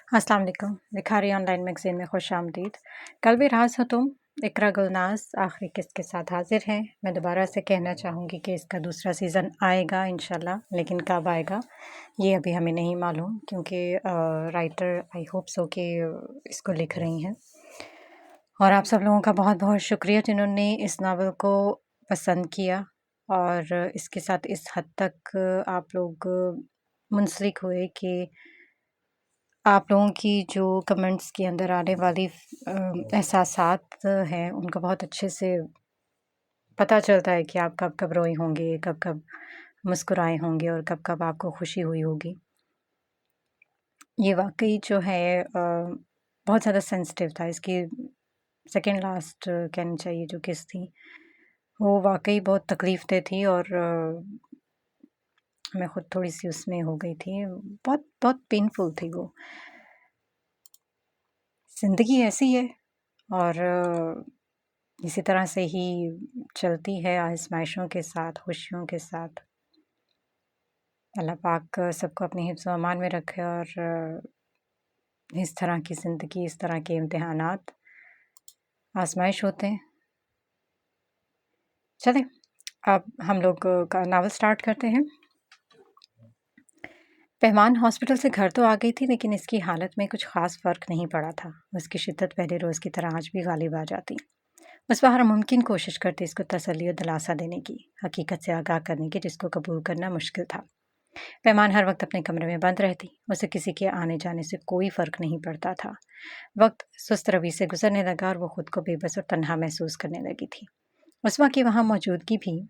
अस्सलाम वालेकुम। भिखारी ऑनलाइन मैगज़ीन में खुश आमदीद। कल भी राज़ हो तुम, इकरा गुलनाज़ आखिरी किस्त के साथ हाज़िर हैं। मैं दोबारा से कहना चाहूँगी कि इसका दूसरा सीज़न आएगा इंशाल्लाह, लेकिन कब आएगा ये अभी हमें नहीं मालूम क्योंकि राइटर आई होप सो कि इसको लिख रही हैं। और आप सब लोगों का बहुत-बहुत शुक्रिया जिन्होंने इस नावल को पसंद किया और इसके साथ इस हद तक आप लोग मुंसलिक हुए कि आप लोगों की जो कमेंट्स के अंदर आने वाली एहसासात हैं, उनका बहुत अच्छे से पता चलता है कि आप कब-कब रोए होंगे, कब-कब मुस्कुराए होंगे और कब-कब आपको खुशी हुई होगी। ये वाक़ई जो है बहुत ज़्यादा सेंसिटिव था। इसकी सेकंड लास्ट कहनी चाहिए जो किस्त थी, वो वाक़ई बहुत तकलीफ़देह थी और मैं खुद थोड़ी-सी उसमें हो गई थी। बहुत बहुत पेनफुल थी वो। ज़िंदगी ऐसी है और इसी तरह से ही चलती है आज़माइशों के साथ, खुशियों के साथ। अल्लाह पाक सबको अपने हिफ्ज़ व अमान में रखे और इस तरह की ज़िंदगी, इस तरह के इम्तिहानात आज़माइश होते हैं। चलें, अब हम लोग का नावल स्टार्ट करते हैं। पेहमान हॉस्पिटल से घर तो आ गई थी लेकिन इसकी हालत में कुछ ख़ास फ़र्क नहीं पड़ा था। उसकी शिद्दत पहले रोज़ की तरह आज भी गालिब आ जाती। उस पर हर मुमकिन कोशिश करती इसको तसल्ली और दिलासा देने की, हकीकत से आगाह करने की जिसको कबूल करना मुश्किल था। पेमान हर वक्त अपने कमरे में बंद रहती, उसे किसी के आने जाने से कोई फ़र्क नहीं पड़ता था। वक्त सुस्त रवि से गुजरने लगा और वो खुद को बेबस और तन्हा महसूस करने लगी थी। उस्मा की वहाँ मौजूदगी भी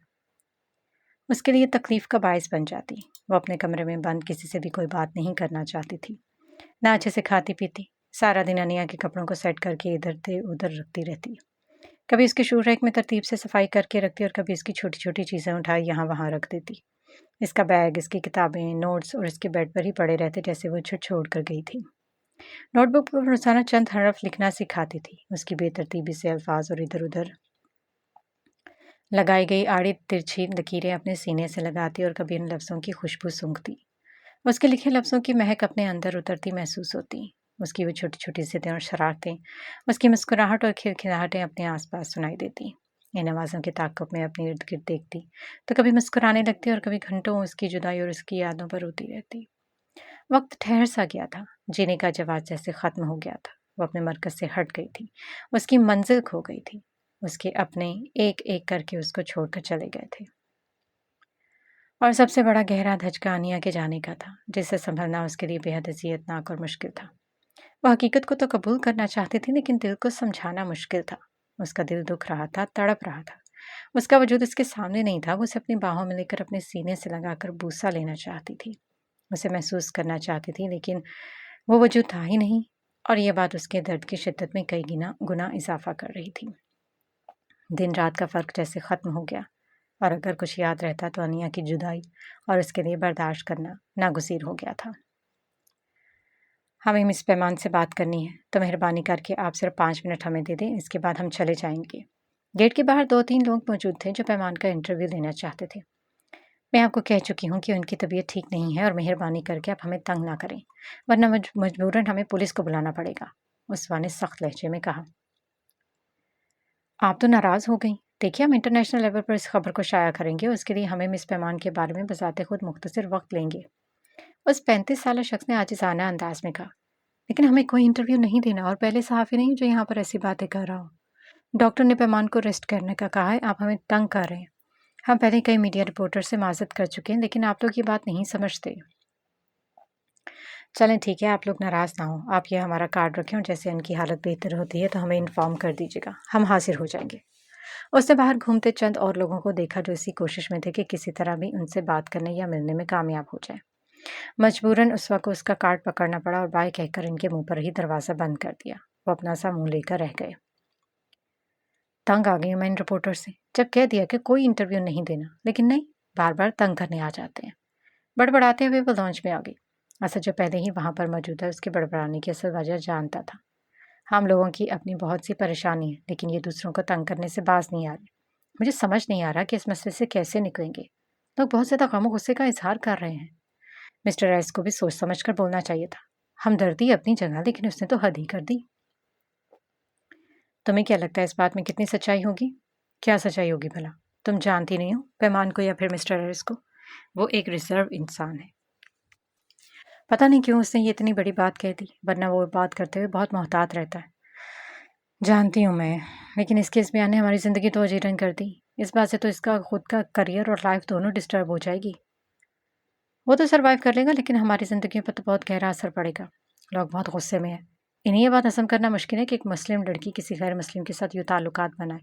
उसके लिए तकलीफ़ का बायस बन जाती। वो अपने कमरे में बंद किसी से भी कोई बात नहीं करना चाहती थी, ना अच्छे से खाती पीती। सारा दिन अनिया के कपड़ों को सेट करके इधर से उधर रखती रहती। कभी इसके शू रैक में तरतीब से सफाई करके रखती और कभी इसकी छोटी-छोटी चीज़ें उठाई यहाँ-वहाँ रख देती। इसका बैग, इसकी किताबें, नोट्स और इसके बेड पर ही पड़े रहते जैसे वो छोड़ कर गई थी। नोटबुक पर रोज़ाना चंद हरफ लिखना सिखाती थी। उसकी बेतरतीबी से अल्फाज और इधर-उधर लगाई गई आड़ी तिरछी लकीरें अपने सीने से लगाती और कभी इन लफ्ज़ों की खुशबू सूंघती। उसके लिखे लफ्ज़ों की महक अपने अंदर उतरती महसूस होती। उसकी वो छोटी-छोटी ज़िद्दें और शरारतें, उसकी मुस्कुराहट और खिलखिलाहटें अपने आस-पास सुनाई देती। इन आवाज़ों के ताक़ुब में अपने इर्द-गिर्द देखती, तो कभी मुस्कुराने लगती और कभी घंटों उसकी जुदाई और उसकी यादों पर रोती रहती। वक्त ठहर सा गया था, जीने का जवाब जैसे ख़त्म हो गया था। वो अपने मरकज़ से हट गई थी, उसकी मंजिल खो गई थी। उसके अपने एक-एक करके उसको छोड़कर चले गए थे। और सबसे बड़ा गहरा धचका आनिया के जाने का था, जिसे संभलना उसके लिए बेहद अज़ियतनाक और मुश्किल था। वो हकीकत को तो कबूल करना चाहती थी, लेकिन दिल को समझाना मुश्किल था। उसका दिल दुख रहा था, तड़प रहा था। उसका वजूद उसके सामने नहीं था। वो उसे अपनी बाहों में लेकर अपने सीने से लगाकर बूसा लेना चाहती थी। उसे महसूस करना चाहती थी, लेकिन वो वजूद था ही नहीं और ये बात उसके दर्द की शिद्दत में कई गुना इजाफा कर रही थी। दिन रात का फ़र्क जैसे ख़त्म हो गया और अगर कुछ याद रहता तो अनिया की जुदाई और उसके लिए बर्दाश्त करना नागुज़ीर हो गया था। हमें मिस पेमान से बात करनी है, तो मेहरबानी करके आप सिर्फ 5 मिनट हमें दे दें, इसके बाद हम चले जाएंगे। गेट के बाहर 2-3 लोग मौजूद थे जो पेमान का इंटरव्यू लेना चाहते थे। मैं आपको कह चुकी हूँ कि उनकी तबीयत ठीक नहीं है और मेहरबानी करके आप हमें तंग ना करें, वरना मजबूरन हमें पुलिस को बुलाना पड़ेगा, उस्मा ने सख्त लहजे में कहा। आप तो नाराज़ हो गई। देखिए, हम इंटरनेशनल लेवल पर इस खबर को शाया करेंगे, उसके लिए हमें मिस पेमान के बारे में बजाते खुद मुख्तसर वक्त लेंगे। उस 35 साला शख्स ने आजिज़ाना अंदाज में कहा। लेकिन हमें कोई इंटरव्यू नहीं देना और पहले सहाफ़ी नहीं जो यहाँ पर ऐसी बातें कर रहा हो। डॉक्टर ने पेमान को रेस्ट करने का कहा है, आप हमें तंग कर रहे हैं। हम पहले कई मीडिया रिपोर्टर से माज़रत कर चुके हैं, लेकिन आप लोग ये बात नहीं समझते। चलें ठीक है, आप लोग नाराज़ ना हो। आप ये हमारा कार्ड रखें और जैसे इनकी हालत बेहतर होती है तो हमें इन्फॉर्म कर दीजिएगा, हम हाज़िर हो जाएंगे। उसने बाहर घूमते चंद और लोगों को देखा जो इसी कोशिश में थे कि किसी तरह भी उनसे बात करने या मिलने में कामयाब हो जाए। मजबूरन उस्मा को उसका कार्ड पकड़ना पड़ा और बाय कहकर इनके मुंह पर ही दरवाज़ा बंद कर दिया। वो अपना सा मुंह लेकर रह गए। तंग आ गई हूं मैं इन रिपोर्टर से। जब कह दिया कि कोई इंटरव्यू नहीं देना, लेकिन नहीं, बार बार तंग करने आ जाते हैं। बड़बड़ाते हुए वो लॉन्च में आ गई। असद जो पहले ही वहां पर मौजूद है उसके बड़बड़ाने की असल वजह जानता था। हम लोगों की अपनी बहुत सी परेशानी है, लेकिन ये दूसरों को तंग करने से बाज नहीं आ रहे। मुझे समझ नहीं आ रहा कि इस मसले से कैसे निकलेंगे। लोग बहुत ज़्यादा गम और गुस्से का इजहार कर रहे हैं। मिस्टर एस को भी सोच समझ कर बोलना चाहिए था। हमदर्दी अपनी जगह, लेकिन उसने तो हद ही कर दी। तुम्हें क्या लगता है इस बात में कितनी सच्चाई होगी? क्या सच्चाई होगी भला? तुम जानती नहीं हो पैमान को या फिर मिस्टर हैरिस को। वो एक रिजर्व इंसान है। पता नहीं क्यों उसने ये इतनी बड़ी बात कह दी, वरना वो बात करते हुए बहुत मोहतात रहता है। जानती हूँ मैं, लेकिन इसके इस बयान ने हमारी ज़िंदगी तो अजीरन कर दी। इस बात से तो इसका खुद का करियर और लाइफ दोनों डिस्टर्ब हो जाएगी। वो तो सर्वाइव कर लेगा, लेकिन हमारी ज़िंदगी पर तो बहुत गहरा असर पड़ेगा। लोग बहुत गुस्से में हैं। इन्हें ये बात हज़म करना मुश्किल है कि एक मुस्लिम लड़की किसी गैर मुस्लिम के साथ यूँ ताल्लुकात बनाए,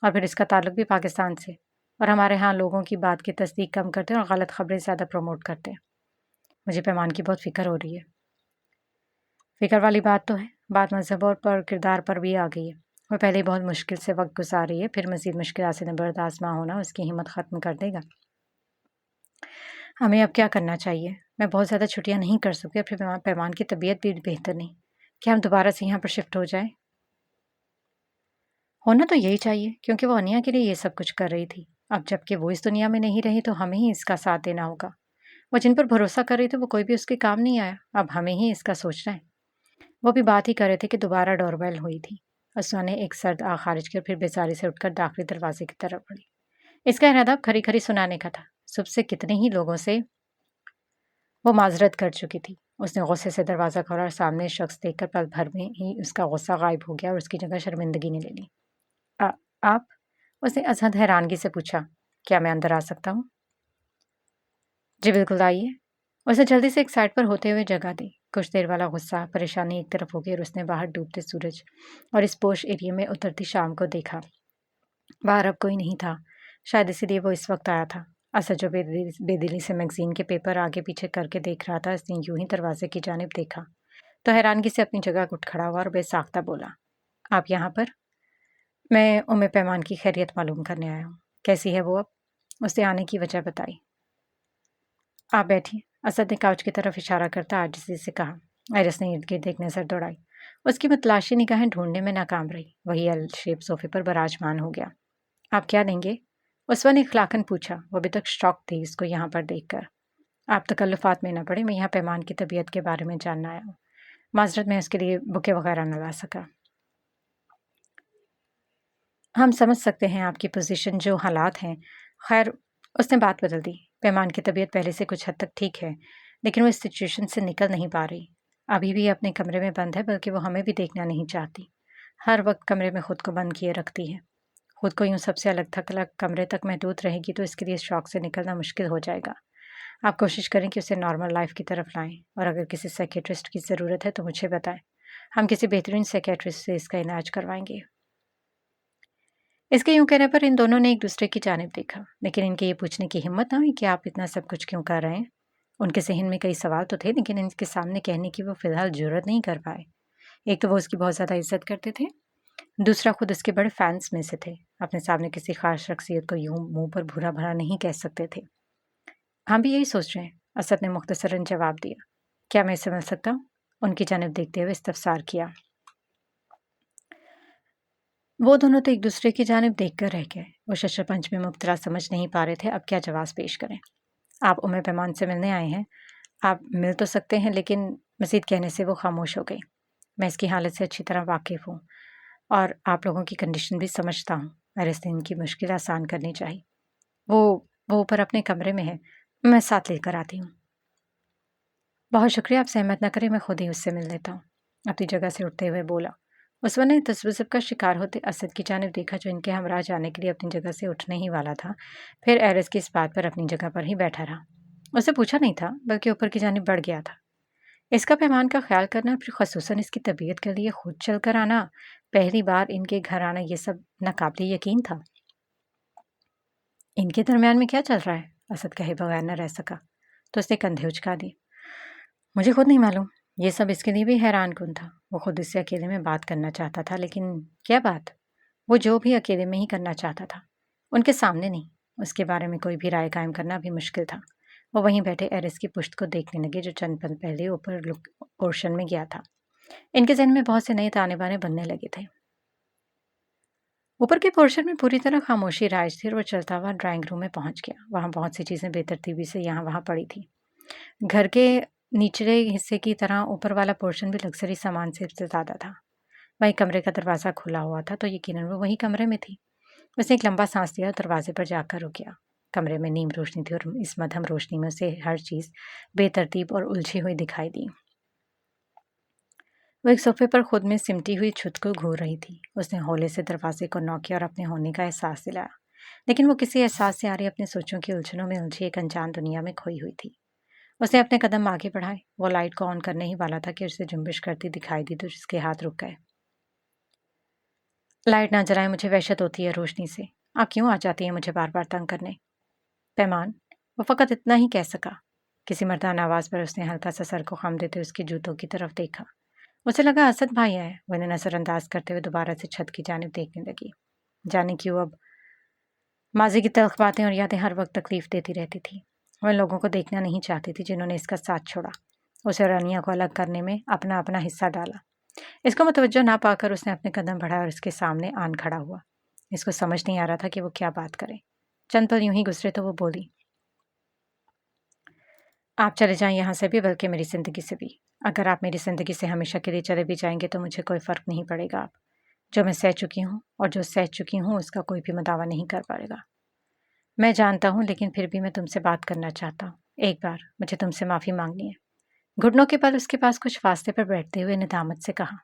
और फिर इसका ताल्लुक भी पाकिस्तान से। और हमारे यहाँ लोगों की बात की तस्दीक कम करते हैं और गलत खबरें ज़्यादा प्रमोट करते हैं। मुझे पैमान की बहुत फ़िक्र हो रही है। फ़िक्र वाली बात तो है, बात मज़हब और पर किरदार पर भी आ गई है। वो पहले ही बहुत मुश्किल से वक्त गुजार रही है, फिर मज़ीद मुश्किल से बर्दाश्त ना होना उसकी हिम्मत ख़त्म कर देगा। हमें अब क्या करना चाहिए? मैं बहुत ज़्यादा छुट्टियाँ नहीं कर सकती, और फिर पैमान की तबीयत भी बेहतर नहीं। क्या हम दोबारा से यहाँ पर शिफ्ट हो जाएं? होना तो यही चाहिए, क्योंकि वो अनिया के लिए ये सब कुछ कर रही थी। अब जबकि वो इस दुनिया में नहीं रही, तो हमें ही इसका साथ देना होगा। वो जिन पर भरोसा कर रही थी, वो कोई भी उसके काम नहीं आया। अब हमें ही इसका सोचना है। वो भी बात ही कर रहे थे कि दोबारा डोरबेल हुई थी। असमा ने एक सर्द आह खारिज की और फिर बेचारी से उठकर दाखिली दरवाजे की तरफ बढ़ी। इसका इरादा अब खरी खरी सुनाने का था। सुबह से कितने ही लोगों से वो माजरत कर चुकी थी। उसने गुस्से से दरवाज़ा खोला और सामने शख्स देखकर पल भर में ही उसका गुस्सा गायब हो गया और उसकी जगह शर्मिंदगी ने ले ली। "आ- आप?" उसने असहद हैरानगी से पूछा। "क्या मैं अंदर आ सकता हूँ?" "जी बिल्कुल, आइए।" उसे जल्दी से एक साइड पर होते हुए जगह दी। कुछ देर वाला गुस्सा परेशानी एक तरफ हो गई और उसने बाहर डूबते सूरज और इस पोश एरिया में उतरती शाम को देखा। बाहर अब कोई नहीं था। शायद इसीलिए वो इस वक्त आया था। असद जो बेदिली से मैगजीन के पेपर आगे पीछे करके देख रहा था, उसने यूं ही दरवाजे की जानिब देखा तो हैरानगी से अपनी जगह उठ खड़ा हुआ और बेसाख्ता बोला, "आप यहाँ पर?" "मैं उम्मे पैमान की खैरियत मालूम करने आया हूँ। कैसी है वो अब?" उसने आने की वजह बताई। "आप बैठिए।" असद ने काउच की तरफ इशारा करता आजिज़ी से कहा। आयरस ने इर्द गिर्द एक नज़र दौड़ाई। उसकी मतलाशी निगाहें ढूंढने में नाकाम रही। वही एल शेप सोफे पर बराजमान हो गया। "आप क्या लेंगे?" उसवा ने इखलाकन पूछा। वो अभी तक शॉक थी इसको यहाँ पर देखकर। "आप तकल्लुफ़ात में न पड़े, मैं यहाँ पैमान की तबीयत के बारे में जानना आया हूँ। माज़रत मैं उसके लिए बुके वगैरह न ला सका।" "हम समझ सकते हैं आपकी पोजीशन, जो हालात हैं। खैर," उसने बात बदल दी। "पैमान की तबीयत पहले से कुछ हद तक ठीक है, लेकिन वो इस सिचुएशन से निकल नहीं पा रही। अभी भी अपने कमरे में बंद है, बल्कि वो हमें भी देखना नहीं चाहती। हर वक्त कमरे में खुद को बंद किए रखती है। खुद को यूँ सबसे अलग थलग कमरे तक महदूद रहेगी तो इसके लिए इस शौक से निकलना मुश्किल हो जाएगा। आप कोशिश करें कि उसे नॉर्मल लाइफ की तरफ लाएं, और अगर किसी साइकियाट्रिस्ट की ज़रूरत है तो मुझे बताएं। हम किसी बेहतरीन साइकियाट्रिस्ट से इसका इलाज करवाएंगे।" इसके यूं कहने पर इन दोनों ने एक दूसरे की जानिब देखा, लेकिन इनके ये पूछने की हिम्मत ना हुई कि आप इतना सब कुछ क्यों कर रहे हैं। उनके जहन में कई सवाल तो थे, लेकिन इनके सामने कहने की वो फिलहाल जुर्रत नहीं कर पाए। एक तो वो उसकी बहुत ज़्यादा इज्जत करते थे, दूसरा खुद उसके बड़े फैंस में से थे। अपने सामने किसी खास शख्सियत को यूं मुंह पर भूरा भरा नहीं कह सकते थे। "हम भी यही सोच रहे हैं," असद ने मुख्तसरन जवाब दिया। "क्या मैं समझ सकता हूँ?" उनकी जानिब देखते हुए इस्तफसार किया। वो दोनों तो एक दूसरे की जानिब देखकर रह गए। वो शशरपंच में मुब्तला समझ नहीं पा रहे थे अब क्या जवाब पेश करें। "आप उम्मे पैमान से मिलने आए हैं। आप मिल तो सकते हैं," लेकिन मज़ीद कहने से वो खामोश हो गई। "मैं इसकी हालत से अच्छी तरह वाकिफ़ हूँ, और आप लोगों की कंडीशन भी समझता हूँ। एरिस्तीन की मुश्किल आसान करनी चाहिए। वो वो ऊपर अपने कमरे में है। मैं साथ लेकर आती हूँ।" "बहुत शुक्रिया, आप सहमत न करें, मैं खुद ही उससे मिल लेता हूँ," अपनी जगह से उठते हुए बोला। उस ने तसव्वुफ़ का शिकार होते असद की जानिब देखा, जो इनके हमरा जाने के लिए अपनी जगह से उठने ही वाला था। फिर एरिस की इस बात पर अपनी जगह पर ही बैठा रहा। उसे पूछा नहीं था, बल्कि ऊपर की जानिब बढ़ गया था। इसका पैमान का ख्याल करना, फिर खसूसन इसकी तबीयत के लिए खुद चल कर आना, पहली बार इनके घर आना, ये सब नाकाबिले यकीन था। "इनके दरमियान में क्या चल रहा है?" असद कहे बगैर न रह सका, तो उसने कंधे उचका दिए। "मुझे खुद नहीं मालूम।" ये सब इसके लिए भी हैरान कुन था। वो खुद इससे अकेले में बात करना चाहता था, लेकिन क्या बात? वो जो भी अकेले में ही करना चाहता था, उनके सामने नहीं। उसके बारे में कोई भी राय कायम करना भी मुश्किल था। वो वहीं बैठे एरिस की पुश्त को देखने लगे, जो चंद पल पहले ऊपर लुक पोर्शन में गया था। इनके ज़हन में बहुत से नए ताने-बाने बनने लगे थे। ऊपर के पोर्शन में पूरी तरह खामोशी राज थी, और वो चलता हुआ ड्राइंग रूम में पहुंच गया। वहाँ बहुत सी चीज़ें बेतरतीबी से यहाँ वहाँ पड़ी थी। घर के निचले हिस्से की तरह ऊपर वाला पोर्शन भी लग्जरी सामान से ज़्यादा था। वहीं कमरे का दरवाज़ा खुला हुआ था तो यकीनन वो वही कमरे में थी। उसने एक लंबा सांस लिया और दरवाजे पर जाकर रुक गया। कमरे में नीम रोशनी थी और इस मध्यम रोशनी में उसे हर चीज़ बेतरतीब और उलझी हुई दिखाई दी। वो एक सोफे पर खुद में सिमटी हुई छुत को घूर रही थी। उसने हौले से दरवाजे को नॉक किया और अपने होने का एहसास दिलाया, लेकिन वो किसी एहसास से आ रही अपनी सोचों की उलझनों में उलझी एक अनजान दुनिया में खोई हुई थी। उसने अपने कदम आगे बढ़ाए। वो लाइट को ऑन करने ही वाला था कि उसे जुम्बिश करती दिखाई दी तो उसके हाथ रुक गए। लाइट ना जलाए, मुझे वहशत होती है रोशनी से। आप क्यों आ जाती हैं मुझे बार बार तंग करने? पैमान, वो फकत इतना ही कह सका। किसी मर्दाना आवाज़ पर उसने हल्का सा सर को खम देते उसके जूतों की तरफ देखा। उसे लगा असद भाई है। वो इन्हें नज़रअंदाज करते हुए दोबारा से छत की जानिब देखने लगी। जाने क्यों अब माजी की तल्ख बातें और यादें हर वक्त तकलीफ देती रहती थी। वह लोगों को देखना नहीं चाहती थी जिन्होंने इसका साथ छोड़ा। उसे और अनिया को अलग करने में अपना अपना हिस्सा डाला। इसको मुतवज्जो ना पाकर उसने अपने कदम बढ़ाए और इसके सामने आन खड़ा हुआ। इसको समझ नहीं आ रहा था कि वो क्या बात करे। चंद पल यूं ही गुजरे तो वो बोली, आप चले जाएं यहाँ से भी, बल्कि मेरी ज़िंदगी से भी। अगर आप मेरी ज़िंदगी से हमेशा के लिए चले भी जाएंगे तो मुझे कोई फ़र्क नहीं पड़ेगा। आप जो मैं सह चुकी हूँ और जो सह चुकी हूँ उसका कोई भी दावा नहीं कर पाएगा। मैं जानता हूँ, लेकिन फिर भी मैं तुमसे बात करना चाहता हूँ। एक बार मुझे तुमसे माफ़ी मांगनी है। घुटनों के पल उसके पास कुछ फासले पर बैठते हुए निदामत से कहा।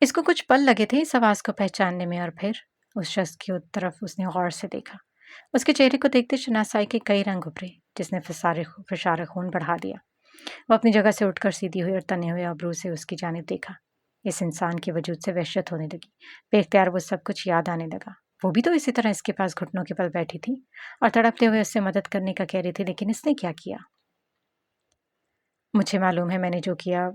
इसको कुछ पल लगे थे इस आवाज़ को पहचानने में और फिर उस शख्स की तरफ उसने गौर से देखा। उसके चेहरे को देखते शनासाई के कई रंग उभरे जिसने फिशार खून बढ़ा दिया। वो अपनी जगह से उठकर सीधी हुई और तने हुए अबरू से उसकी जानिब देखा। इस इंसान के वजूद से वहशत होने लगी। बेख्तियार वो सब कुछ याद आने लगा। वो भी तो इसी तरह इसके पास घुटनों के पल बैठी थी और तड़पते हुए उससे मदद करने का कह रही थी, लेकिन इसने क्या किया? मुझे मालूम है मैंने जो किया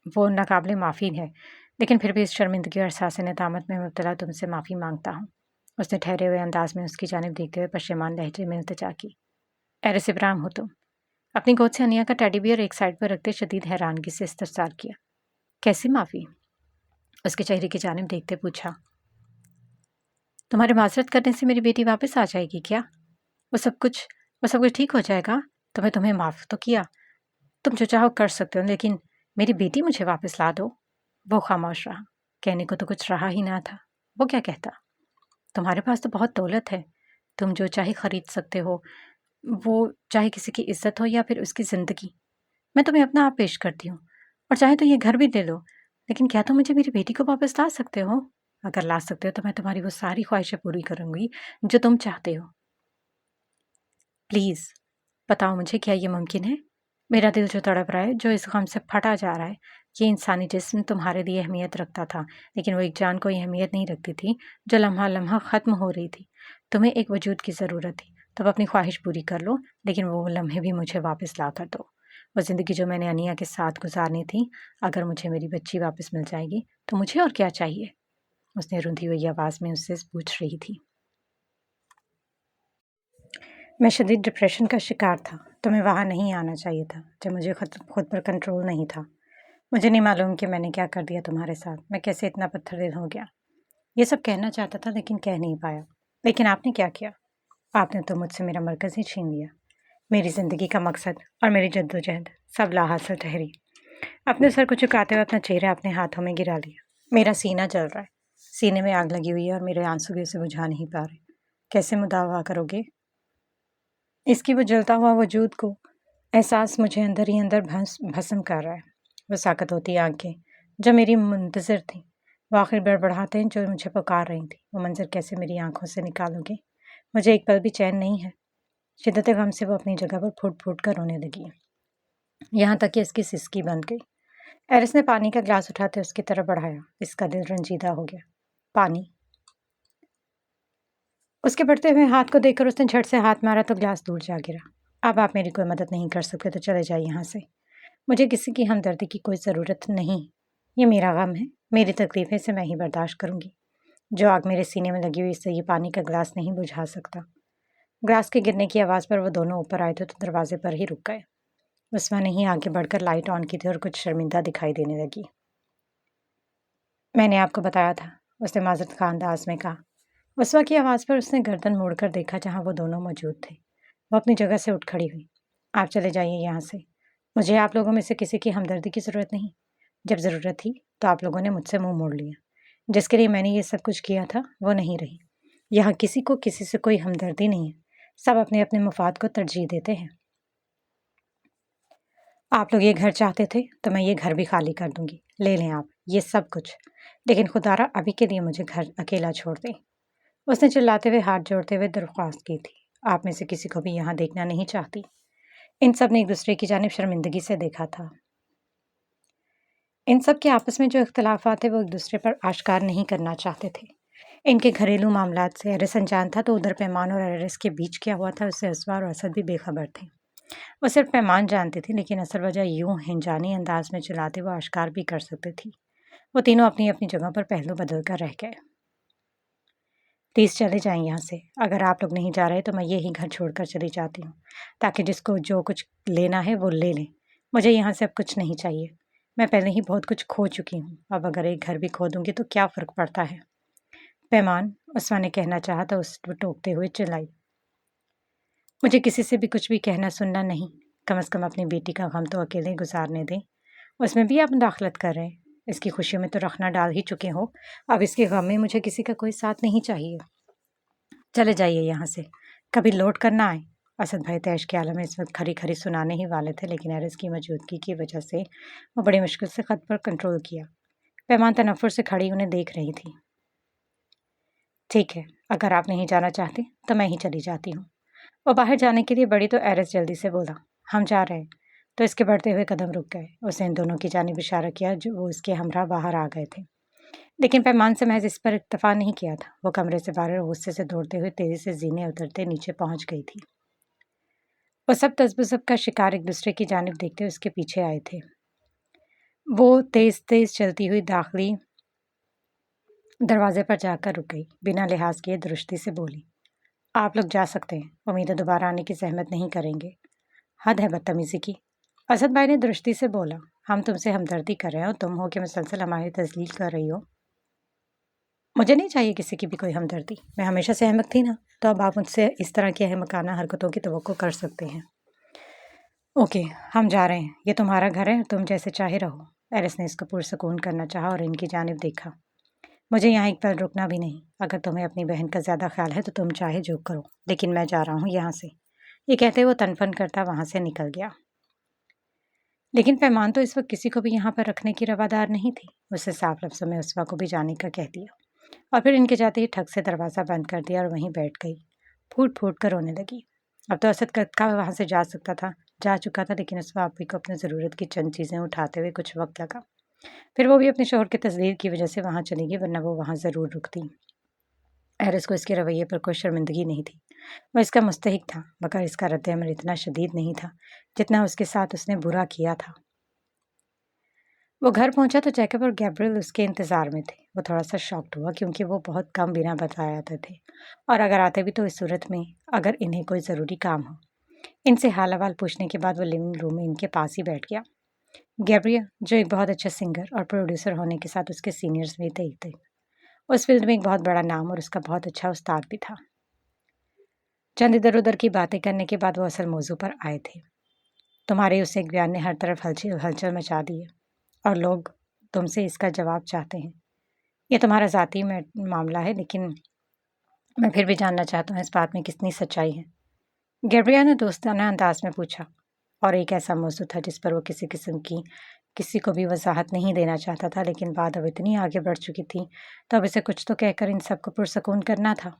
वो नाकाबिले माफ़ी है, लेकिन फिर भी इस शर्मिंदगी और एहसास नदामत में मुब्तला तुमसे माफ़ी मांगता हूँ। उसने ठहरे हुए अंदाज में उसकी जानिब देखते हुए पशेमान लहजे में इल्तिजा की। एरिस इब्राहिम हो तुम? अपनी गोद से अनिया का टेडी बियर एक साइड पर रखते शदीद हैरानगी से इस्तफसार किया। कैसी माफ़ी? उसके चेहरे की जानिब देखते पूछा। तुम्हारे माजरत करने से मेरी बेटी वापस आ जाएगी क्या? वो सब कुछ ठीक हो जाएगा? तुम्हें माफ़ तो किया। तुम जो चाहो कर सकते हो, लेकिन मेरी बेटी मुझे वापस ला दो। वो खामोश रहा। कहने को तो कुछ रहा ही ना था। वो क्या कहता? तुम्हारे पास तो बहुत दौलत है। तुम जो चाहे खरीद सकते हो, वो चाहे किसी की इज्जत हो या फिर उसकी ज़िंदगी। मैं तुम्हें अपना आप पेश करती हूँ और चाहे तो ये घर भी ले लो, लेकिन क्या तुम मुझे मेरी बेटी को वापस ला सकते हो? अगर ला सकते हो तो मैं तुम्हारी वो सारी ख्वाहिशें पूरी करूँगी जो तुम चाहते हो। प्लीज़ बताओ मुझे, क्या ये मुमकिन है? मेरा दिल जो तड़प रहा है, जो इस गम से फटा जा रहा है, ये इंसानी जिस्म तुम्हारे लिए अहमियत रखता था, लेकिन वो एक जान कोई अहमियत नहीं रखती थी जो लम्हा लम्हा ख़त्म हो रही थी। तुम्हें एक वजूद की ज़रूरत थी। तुम अपनी ख्वाहिश पूरी कर लो, लेकिन वो लम्हे भी मुझे वापस ला कर दो। वो ज़िंदगी जो मैंने अनिया के साथ गुजारनी थी, अगर मुझे मेरी बच्ची वापस मिल जाएगी तो मुझे और क्या चाहिए? उसने रुंधी हुई आवाज़ में उससे पूछ रही थी। मैं शदीद डिप्रेशन का शिकार था। तुम्हें वहाँ नहीं आना चाहिए था जब मुझे खुद पर कंट्रोल नहीं था। मुझे नहीं मालूम कि मैंने क्या कर दिया तुम्हारे साथ। मैं कैसे इतना पत्थर दिल हो गया। ये सब कहना चाहता था लेकिन कह नहीं पाया। लेकिन आपने क्या किया? आपने तो मुझसे मेरा मरकज़ ही छीन लिया। मेरी ज़िंदगी का मकसद और मेरी जद्दोजहद सब लाहासिल ठहरी। अपने सर को झुकाते हुए अपना चेहरा अपने हाथों में गिरा लिया। मेरा सीना जल रहा है। सीने में आग लगी हुई है और मेरे आंसू भी उसे बुझा नहीं पा रहे। कैसे मुदावा करोगे इसकी? वो जलता हुआ वजूद को एहसास मुझे अंदर ही अंदर भस्म कर रहा है। वो साकत होती आंखें जो मेरी मुंतज़िर थी, वो आखिर बड़बड़ाहटें जो मुझे पुकार रही थी, वो मंजर कैसे मेरी आंखों से निकालोगे? मुझे एक पल भी चैन नहीं है। शिद्दत गम से वो अपनी जगह पर फूट फूट कर रोने लगी, यहाँ तक कि इसकी सिसकी बंद गई। एरिस ने पानी का गिलास उठाते उसकी तरफ बढ़ाया। इसका दिल रंजीदा हो गया। पानी। उसके बढ़ते हुए हाथ को देखकर उसने झट से हाथ मारा तो गिलास दूर जा गिरा। अब आप मेरी कोई मदद नहीं कर सकते तो चले जाइए यहाँ से। मुझे किसी की हमदर्दी की कोई ज़रूरत नहीं। ये मेरा गम है, मेरी तकलीफ़ें से मैं ही बर्दाश्त करूँगी। जो आग मेरे सीने में लगी हुई इससे ये पानी का गिलास नहीं बुझा सकता। गिलास के गिरने की आवाज़ पर वो दोनों ऊपर आए थे तो दरवाजे पर ही रुक गए। उस्मा ने ही आगे बढ़कर लाइट ऑन की थी और कुछ शर्मिंदा दिखाई देने लगी। मैंने आपको बताया था, उसने माज़रत खा अंदाज में कहा। उस्मा की आवाज़ पर उसने गर्दन मोड़कर देखा जहाँ वो दोनों मौजूद थे। वो अपनी जगह से उठ खड़ी हुई। आप चले जाइए यहाँ से। मुझे आप लोगों में से किसी की हमदर्दी की ज़रूरत नहीं। जब ज़रूरत थी तो आप लोगों ने मुझसे मुँह मोड़ लिया। जिसके लिए मैंने ये सब कुछ किया था वो नहीं रही। यहाँ किसी को किसी से कोई हमदर्दी नहीं है। सब अपने-अपने मफ़ाद को तरजीह देते हैं। आप लोग ये घर चाहते थे तो मैं ये घर भी खाली कर दूँगी। ले लें आप ये सब कुछ। लेकिन खुदारा अभी के लिए मुझे घर अकेला छोड़ दें। उसने चिल्लाते हुए हाथ जोड़ते हुए दरख्वास्त की थी। आप में से किसी को भी यहाँ देखना नहीं चाहती। इन सब ने एक-दूसरे की जानिब शर्मिंदगी से देखा था। इन सब के आपस में जो इख्तिलाफ़ात थे वो एक-दूसरे पर आश्कार नहीं करना चाहते थे। इनके घरेलू मामलात से एरिस अनजान था तो उधर पैमान और एरिस के बीच क्या हुआ था उससे अस्वा और असद भी बेखबर थे। वो सिर्फ पैमान जानती थी लेकिन असल वजह यूं हिंजानी अंदाज में चिल्लाते वो आश्कार भी कर सकती थी। वो तीनों अपनी अपनी जगह पर पहलू बदल कर रह गए। प्लीज़ चले जाएं यहाँ से। अगर आप लोग नहीं जा रहे तो मैं यही घर छोड़कर चली जाती हूँ ताकि जिसको जो कुछ लेना है वो ले लें। मुझे यहाँ से अब कुछ नहीं चाहिए। मैं पहले ही बहुत कुछ खो चुकी हूँ। अब अगर एक घर भी खो दूंगी तो क्या फ़र्क पड़ता है। पैमान, उसवा ने कहना चाहा तो उसको टोकते हुए चिल्लाई, मुझे किसी से भी कुछ भी कहना सुनना नहीं। कम से कम अपनी बेटी का गम तो अकेले गुजारने दें। उसमें भी आप मुदाखलत कर रहे हैं। इसकी खुशियों में तो रखना डाल ही चुके हो। अब इसके गम में मुझे किसी का कोई साथ नहीं चाहिए। चले जाइए यहाँ से। कभी लौट कर ना आए। असद भाई तैश के आलम में इस वक्त खरी खरी सुनाने ही वाले थे लेकिन एरिस की मौजूदगी की वजह से वो बड़ी मुश्किल से ख़त पर कंट्रोल किया। पैमान तनफ़ुर से खड़ी उन्हें देख रही थी। ठीक है, अगर आप नहीं जाना चाहते तो मैं ही चली जाती हूँ। वो बाहर जाने के लिए बढ़ी तो एरिस जल्दी से बोला, हम जा रहे हैं। तो इसके बढ़ते हुए कदम रुक गए। उसने इन दोनों की जानिब इशारा किया जो वो उसके हमरा बाहर आ गए थे। लेकिन पैमान से महज इस पर इत्तफा नहीं किया था। वो कमरे से बाहर गुस्से से दौड़ते हुए तेजी से जीने उतरते नीचे पहुंच गई थी। वो सब तज़ब्ज़ुब का शिकार एक दूसरे की जानिब देखते हुए उसके पीछे आए थे। वो तेज तेज चलती हुई दाखिली दरवाजे पर जाकर रुक गई। बिना लिहाज किए दुरुस्ती से बोली, आप लोग जा सकते हैं। उम्मीद है दोबारा आने की ज़हमत नहीं करेंगे। हद है बदतमीज़ी की। असद भाई ने दुरुस्ती से बोला, हम तुमसे हमदर्दी कर रहे हो, तुम हो कि मुसलसल हमारी तज़लील कर रही हो। मुझे नहीं चाहिए किसी की भी कोई हमदर्दी। मैं हमेशा से अहमक थी ना, तो अब आप मुझसे इस तरह की अहमकाना हरकतों की तवक्को कर सकते हैं। ओके, हम जा रहे हैं। ये तुम्हारा घर है, तुम जैसे चाहे रहो। एरिस ने इसको पुरसकून करना चाहा और इनकी जानिब देखा। मुझे यहाँ एक पल रुकना भी नहीं। अगर तुम्हें अपनी बहन का ज़्यादा ख्याल है तो तुम चाहे जो करो, लेकिन मैं जा रहा हूँ यहाँ से। ये कहते वो तनफन करता वहाँ से निकल गया। लेकिन पैमान तो इस वक्त किसी को भी यहाँ पर रखने की रवादार नहीं थी। उससे साफ लफ्ज़ों में उसवा को भी जाने का कह दिया और फिर इनके जाते ही ठग से दरवाज़ा बंद कर दिया और वहीं बैठ गई। फूट फूट कर रोने लगी। अब तो असद का वहाँ से जा चुका था लेकिन उसवा आपी को अपनी ज़रूरत की चंद चीज़ें उठाते हुए कुछ वक्त लगा। फिर वो भी अपने शोहर की तस्दीर की वजह से वहाँ चली गई, वरना वो वहाँ ज़रूर रुकती। एरिस को इसके रवैये पर कोई शर्मिंदगी नहीं थी। वह इसका मुस्तहिक था, मगर इसका रद्द-ए-अमल इतना शदीद नहीं था जितना उसके साथ उसने बुरा किया था। वो घर पहुंचा तो जैकब और गैब्रियल उसके इंतज़ार में थे। वो थोड़ा सा शॉक्ड हुआ क्योंकि वो बहुत कम बिना बताए आते थे और अगर आते भी तो इस सूरत में अगर इन्हें कोई ज़रूरी काम हो। इनसे हाल अहवाल पूछने के बाद वो लिविंग रूम में इनके पास ही बैठ गया। गैब्रियल, जो एक बहुत अच्छा सिंगर और प्रोड्यूसर होने के साथ उसके सीनियर्स भी थे, उस फील्ड में एक बहुत बड़ा नाम और उसका बहुत अच्छा उस्ताद भी था। चंद इधर उधर की बातें करने के बाद वो असल मौजू पर आए थे। तुम्हारे उस एक बयान ने हर तरफ हलचल मचा दी है और लोग तुमसे इसका जवाब चाहते हैं। ये तुम्हारा ज़ाती मामला है लेकिन मैं फिर भी जानना चाहता हूँ इस बात में कितनी सच्चाई है। गैब्रियल ने दोस्ताना अंदाज में पूछा और एक ऐसा मौजू था जिस पर वो किसी किस्म की किसी को भी वजाहत नहीं देना चाहता था, लेकिन बात अब इतनी आगे बढ़ चुकी थी तो अब इसे कुछ तो कहकर इन सबको पुरसकून करना था।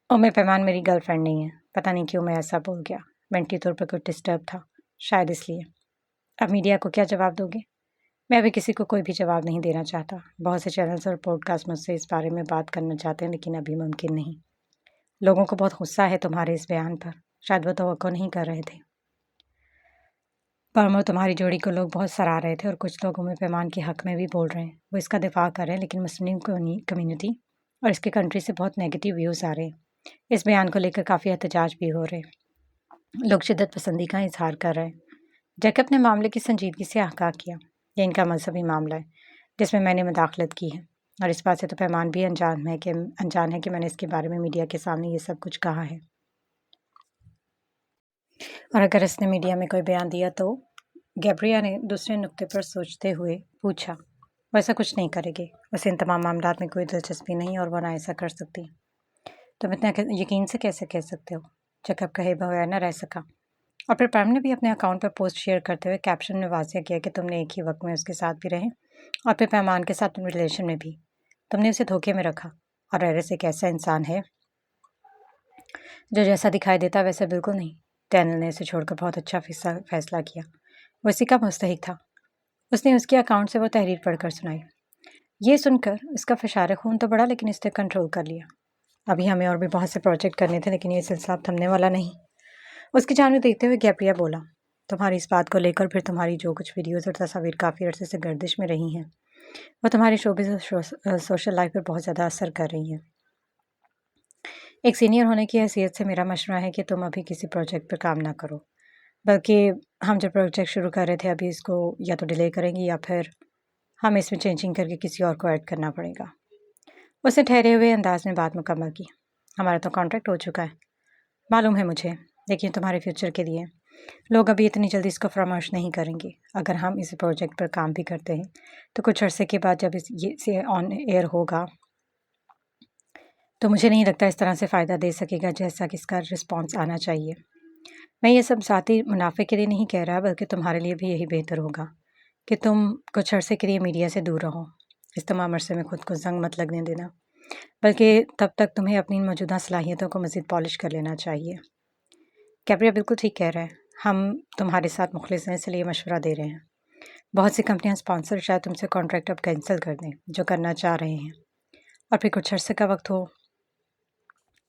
पैमान मेरी गर्लफ्रेंड नहीं है। पता नहीं क्यों मैं ऐसा बोल गया। मेंटली तौर पर कुछ डिस्टर्ब था, शायद इसलिए। अब मीडिया को क्या जवाब दोगे? मैं अभी किसी को कोई भी जवाब नहीं देना चाहता। बहुत से चैनल्स और पॉडकास्ट मुझसे इस बारे में बात करना चाहते हैं लेकिन अभी मुमकिन नहीं। लोगों को बहुत गुस्सा है तुम्हारे इस बयान पर। शायद वो तवक्को नहीं कर रहे थे। पर तुम्हारी जोड़ी को लोग बहुत सराह रहे थे और कुछ लोग पैमान के हक़ में भी बोल रहे हैं। वो इसका दिफा कर रहे हैं लेकिन मुस्लिम कम्युनिटी और इसके कंट्री से बहुत नेगेटिव व्यूज़ आ रहे हैं। इस बयान को लेकर काफ़ी एहतजाज भी हो रहे हैं। लोग शिद्दत पसंदी का इजहार कर रहे हैं। जैकब ने मामले की संजीदगी से आगाह किया। ये इनका मजहबी मामला है जिसमें मैंने मुदाखलत की है और इस बात से तो पैमान भी अनजान है कि मैंने इसके बारे में मीडिया के सामने ये सब कुछ कहा है। और अगर इसने मीडिया में कोई बयान दिया तो? गैब्रिया ने दूसरे नुक्ते पर सोचते हुए पूछा। वो ऐसा कुछ नहीं करेगी, उसे इन तमाम मामलात में कोई दिलचस्पी नहीं और वो ना ऐसा कर सकती। तुम इतना यकीन से कैसे कह सकते हो? जैकब कहे बगैर न रह सका। और फिर पैम ने भी अपने अकाउंट पर पोस्ट शेयर करते हुए कैप्शन में वाज़ेह किया कि तुमने एक ही वक्त में उसके साथ भी रहे और फिर पैमान के साथ तुम रिलेशन में भी। तुमने उसे धोखे में रखा। और एरिस एक ऐसा इंसान है जो जैसा दिखाई देता वैसा बिल्कुल नहीं। डैनियल ने उसे छोड़कर बहुत अच्छा फैसला किया। वो इसी का मुस्तहिक था। उसने उसके अकाउंट से वो तहरीर पढ़कर सुनाई। ये सुनकर उसका फिशार खून तो बढ़ा, लेकिन इसने कंट्रोल कर लिया। अभी हमें और भी बहुत से प्रोजेक्ट करने थे, लेकिन ये सिलसिला थमने वाला नहीं। उसकी जान में देखते हुए गैब्रिया बोला, तुम्हारी इस बात को लेकर फिर तुम्हारी जो कुछ वीडियोज़ और तस्वीर काफ़ी अर्से से गर्दिश में रही हैं, वो तुम्हारी शोबिज़ और सोशल लाइफ पर बहुत ज़्यादा असर कर रही हैं। एक सीनियर होने की हैसियत से मेरा मशवरा है कि तुम अभी किसी प्रोजेक्ट पर काम ना करो, बल्कि हम जो प्रोजेक्ट शुरू कर रहे थे अभी इसको या तो डिले करेंगे या फिर हम इसमें चेंजिंग करके किसी और को ऐड करना पड़ेगा। उसने ठहरे हुए अंदाज में बात मुकम्मल की। हमारा तो कॉन्ट्रैक्ट हो चुका है, मालूम है मुझे, लेकिन तुम्हारे फ्यूचर के लिए लोग अभी इतनी जल्दी इसको फरामोश नहीं करेंगे। अगर हम इस प्रोजेक्ट पर काम भी करते हैं तो कुछ अरसे के बाद जब इसे ऑन एयर होगा तो मुझे नहीं लगता इस तरह से फ़ायदा दे सकेगा जैसा कि इसका रिस्पॉन्स आना चाहिए। मैं ये सब ज़ाती मुनाफे के लिए नहीं कह रहा, बल्कि तुम्हारे लिए भी यही बेहतर होगा कि तुम कुछ अरसे के लिए मीडिया से दूर रहो। इस तमाम अरसे में खुद को जंग मत लगने देना, बल्कि तब तक तुम्हें अपनी मौजूदा सलाहियतों को मज़ीद पॉलिश कर लेना चाहिए। गैब्रिया बिल्कुल ठीक कह रहा है। हम तुम्हारे साथ मुखलिस हैं, इसलिए मशवरा दे रहे हैं। बहुत सी कंपनियां स्पॉन्सर शायद तुमसे कॉन्ट्रैक्ट अब कैंसिल कर दें, जो करना चाह रहे हैं, और फिर कुछ अरसे का वक्त हो,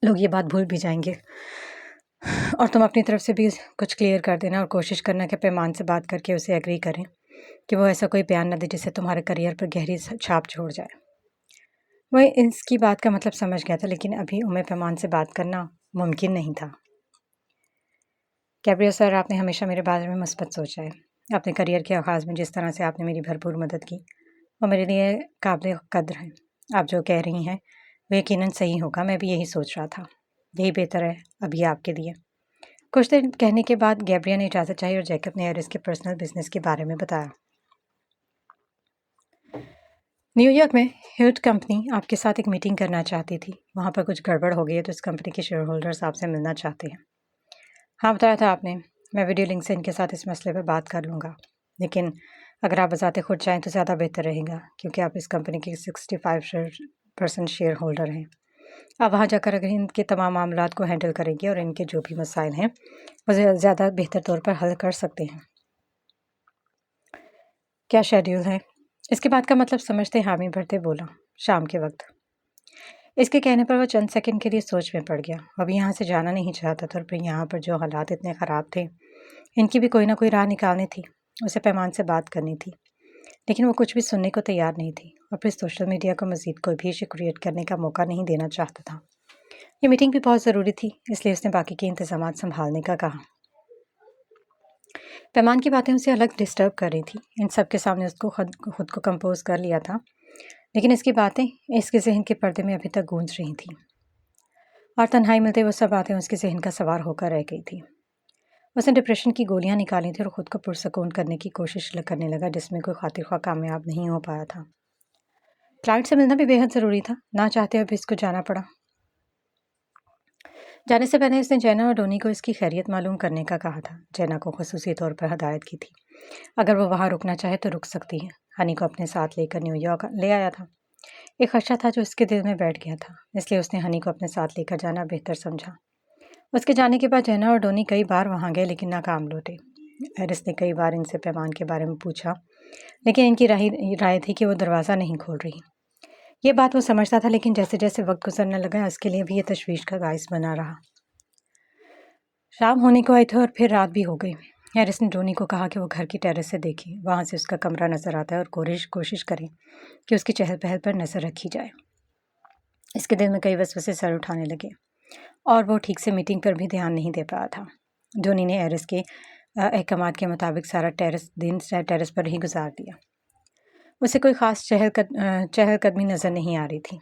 लोग ये बात भूल भी जाएंगे। और तुम अपनी तरफ से भी कुछ क्लियर कर देना और कोशिश करना कि पैमान से बात करके उसे एग्री करें कि वो ऐसा कोई बयान न दे जिससे तुम्हारे करियर पर गहरी छाप छोड़ जाए। वह इसकी बात का मतलब समझ गया था, लेकिन अभी उम्र पैमान से बात करना मुमकिन नहीं था। गैब्रिया सर, आपने हमेशा मेरे बारे में मुस्बत सोचा है। अपने करियर के आगाज़ में जिस तरह से आपने मेरी भरपूर मदद की, वो मेरे लिए काबिल कद्र है। आप जो कह रही हैं वो यकीनन सही होगा, मैं भी यही सोच रहा था। यही बेहतर है अभी आपके लिए। कुछ देर कहने के बाद गैब्रिया ने इजाज़त चाही और जैकब ने एरिस के पर्सनल बिजनेस के बारे में बताया। न्यूयॉर्क में ह्यूट कंपनी आपके साथ एक मीटिंग करना चाहती थी। वहाँ पर कुछ गड़बड़ हो गई है, तो इस कंपनी के शेयर होल्डर्स आपसे मिलना चाहते हैं। हाँ, बताया था आपने। मैं वीडियो लिंक से इनके साथ इस मसले पर बात कर लूँगा, लेकिन अगर आप बज़ाते खुद चाहें तो ज़्यादा बेहतर रहेगा, क्योंकि आप इस कंपनी के 65% शेयर होल्डर हैं। आप वहाँ जाकर अगर इनके तमाम मामलात को हैंडल करेंगे और इनके जो भी मसाइल हैं वो ज़्यादा बेहतर तौर पर हल कर सकते हैं। क्या शेड्यूल है? इसके बाद का मतलब समझते हामी भरते बोला, शाम के वक्त। इसके कहने पर वह चंद सेकंड के लिए सोच में पड़ गया। अब यहाँ से जाना नहीं चाहता था और फिर यहाँ पर जो हालात इतने ख़राब थे, इनकी भी कोई ना कोई राह निकालनी थी। उसे पैमान से बात करनी थी, लेकिन वो कुछ भी सुनने को तैयार नहीं थी और फिर सोशल मीडिया को मज़ीद कोई भी इशू क्रिएट करने का मौका नहीं देना चाहता था। ये मीटिंग भी बहुत ज़रूरी थी, इसलिए उसने बाकी के इंतजाम संभालने का कहा। पैमान की बातें उसे अलग डिस्टर्ब कर रही थी। इन सब के सामने उसको खुद को कंपोज कर लिया था, लेकिन इसकी बातें इसके जहन के पर्दे में अभी तक गूंज रही थी और तन्हाई मिलते वो सब बातें उसके जहन का सवार होकर रह गई थी। उसने डिप्रेशन की गोलियां निकाली थी और खुद को पुरसकून करने की कोशिश करने लगा, जिसमें कोई खातिर ख्वाह कामयाब नहीं हो पाया था। क्लाइंट से मिलना भी बेहद ज़रूरी था, ना चाहते हुए इसको जाना पड़ा। जाने से पहले उसने जैना और डोनी को इसकी खैरियत मालूम करने का कहा था। जैना को खुसूसी तौर पर हदायत की थी, अगर वो वहाँ रुकना चाहे तो रुक सकती है। हनी को अपने साथ लेकर न्यूयॉर्क ले आया था। एक खदशा था जो उसके दिल में बैठ गया था, इसलिए उसने हनी को अपने साथ लेकर जाना बेहतर समझा। उसके जाने के बाद जैना और डोनी कई बार वहाँ गए, लेकिन नाकाम लौटे। एरिस ने कई बार इनसे पैमान के बारे में पूछा, लेकिन इनकी राय थी कि वो दरवाज़ा नहीं खोल रही। ये बात वो समझता था, लेकिन जैसे जैसे वक्त गुजरने लगा उसके लिए भी ये तशवीश का बाइस बना रहा। शाम होने को आए थे और फिर रात भी हो गई। एरिस ने डोनी को कहा कि वो घर की टेरेस से देखे, वहाँ से उसका कमरा नज़र आता है, और कोशिश करें कि उसकी चहल पहल पर नज़र रखी जाए। इसके दिल में कई वसवसे सर उठाने लगे और वो ठीक से मीटिंग पर भी ध्यान नहीं दे पाया था। डोनी ने एरिस के अहकामात के मुताबिक सारा दिन टेरेस पर ही गुजार दिया। उसे कोई ख़ास चहलकदमी नज़र नहीं आ रही थी।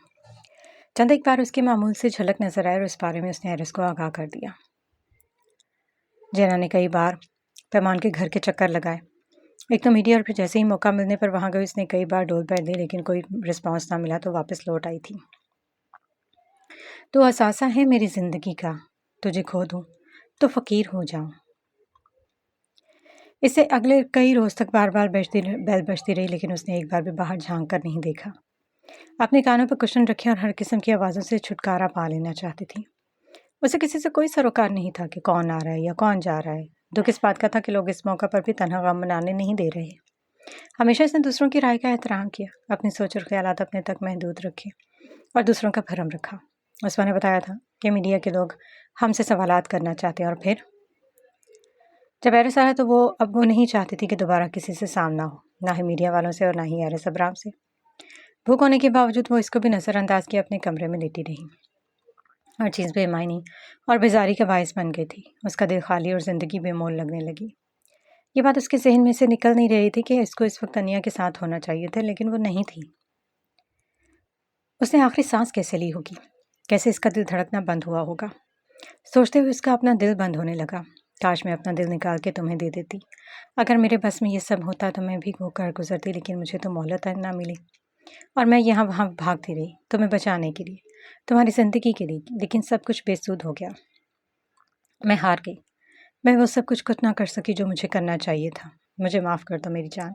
चंद एक बार उसके मामूल से झलक नज़र आए और उस बारे में उसने एरिस को आगाह कर दिया। जैना ने कई बार पैमान के घर के चक्कर लगाए। एक तो मीडिया, और फिर जैसे ही मौका मिलने पर वहाँ गई। उसने कई बार डोल पैर दी, लेकिन कोई रिस्पॉन्स ना मिला तो वापस लौट आई थी। तो असासा है मेरी ज़िंदगी का, तुझे खो दूँ तो फ़कीर हो जाऊँ। इससे अगले कई रोज़ तक बार बार बेल बजती रही, लेकिन उसने एक बार भी बाहर झांक कर नहीं देखा। अपने कानों पर कुशन रखे और हर किस्म की आवाज़ों से छुटकारा पा लेना चाहती थी। उसे किसी से कोई सरोकार नहीं था कि कौन आ रहा है या कौन जा रहा है। दुख इस बात का था कि लोग इस मौका पर भी तन्हा गम मनाने नहीं दे रहे। हमेशा इसने दूसरों की राय का एहतराम किया, अपनी सोच और ख्यालात अपने तक महदूद रखे और दूसरों का भरम रखा। उसमा ने बताया था कि मीडिया के लोग हमसे सवालात करना चाहते हैं, और फिर जब एरस आया तो वो नहीं चाहती थी कि दोबारा किसी से सामना हो, ना ही मीडिया वालों से और ना ही एरस अब्राम से। भूख होने के बावजूद वो इसको भी नज़रअंदाज किया अपने कमरे में लेटी रही। हर चीज़ बेमायनी और बेजारी का बायस बन गई थी। उसका दिल खाली और ज़िंदगी बेमोल लगने लगी। ये बात उसके जहन में से निकल नहीं रही थी कि इसको इस वक्त अनिया के साथ होना चाहिए था, लेकिन वो नहीं थी। उसने आखिरी सांस कैसे ली होगी, कैसे इसका दिल धड़कना बंद हुआ होगा। सोचते हुए उसका अपना दिल बंद होने लगा। काश मैं अपना दिल निकाल के तुम्हें दे देती। अगर मेरे बस में ये सब होता तो मैं भी होकर गुजरती, लेकिन मुझे तो मोहलत ना मिली और मैं यहाँ वहाँ भागती रही तुम्हें बचाने के लिए, तुम्हारी ज़िंदगी के लिए, लेकिन सब कुछ बेसुध हो गया। मैं हार गई। मैं वो सब कुछ ना कर सकी जो मुझे करना चाहिए था। मुझे माफ़ कर दो मेरी जान।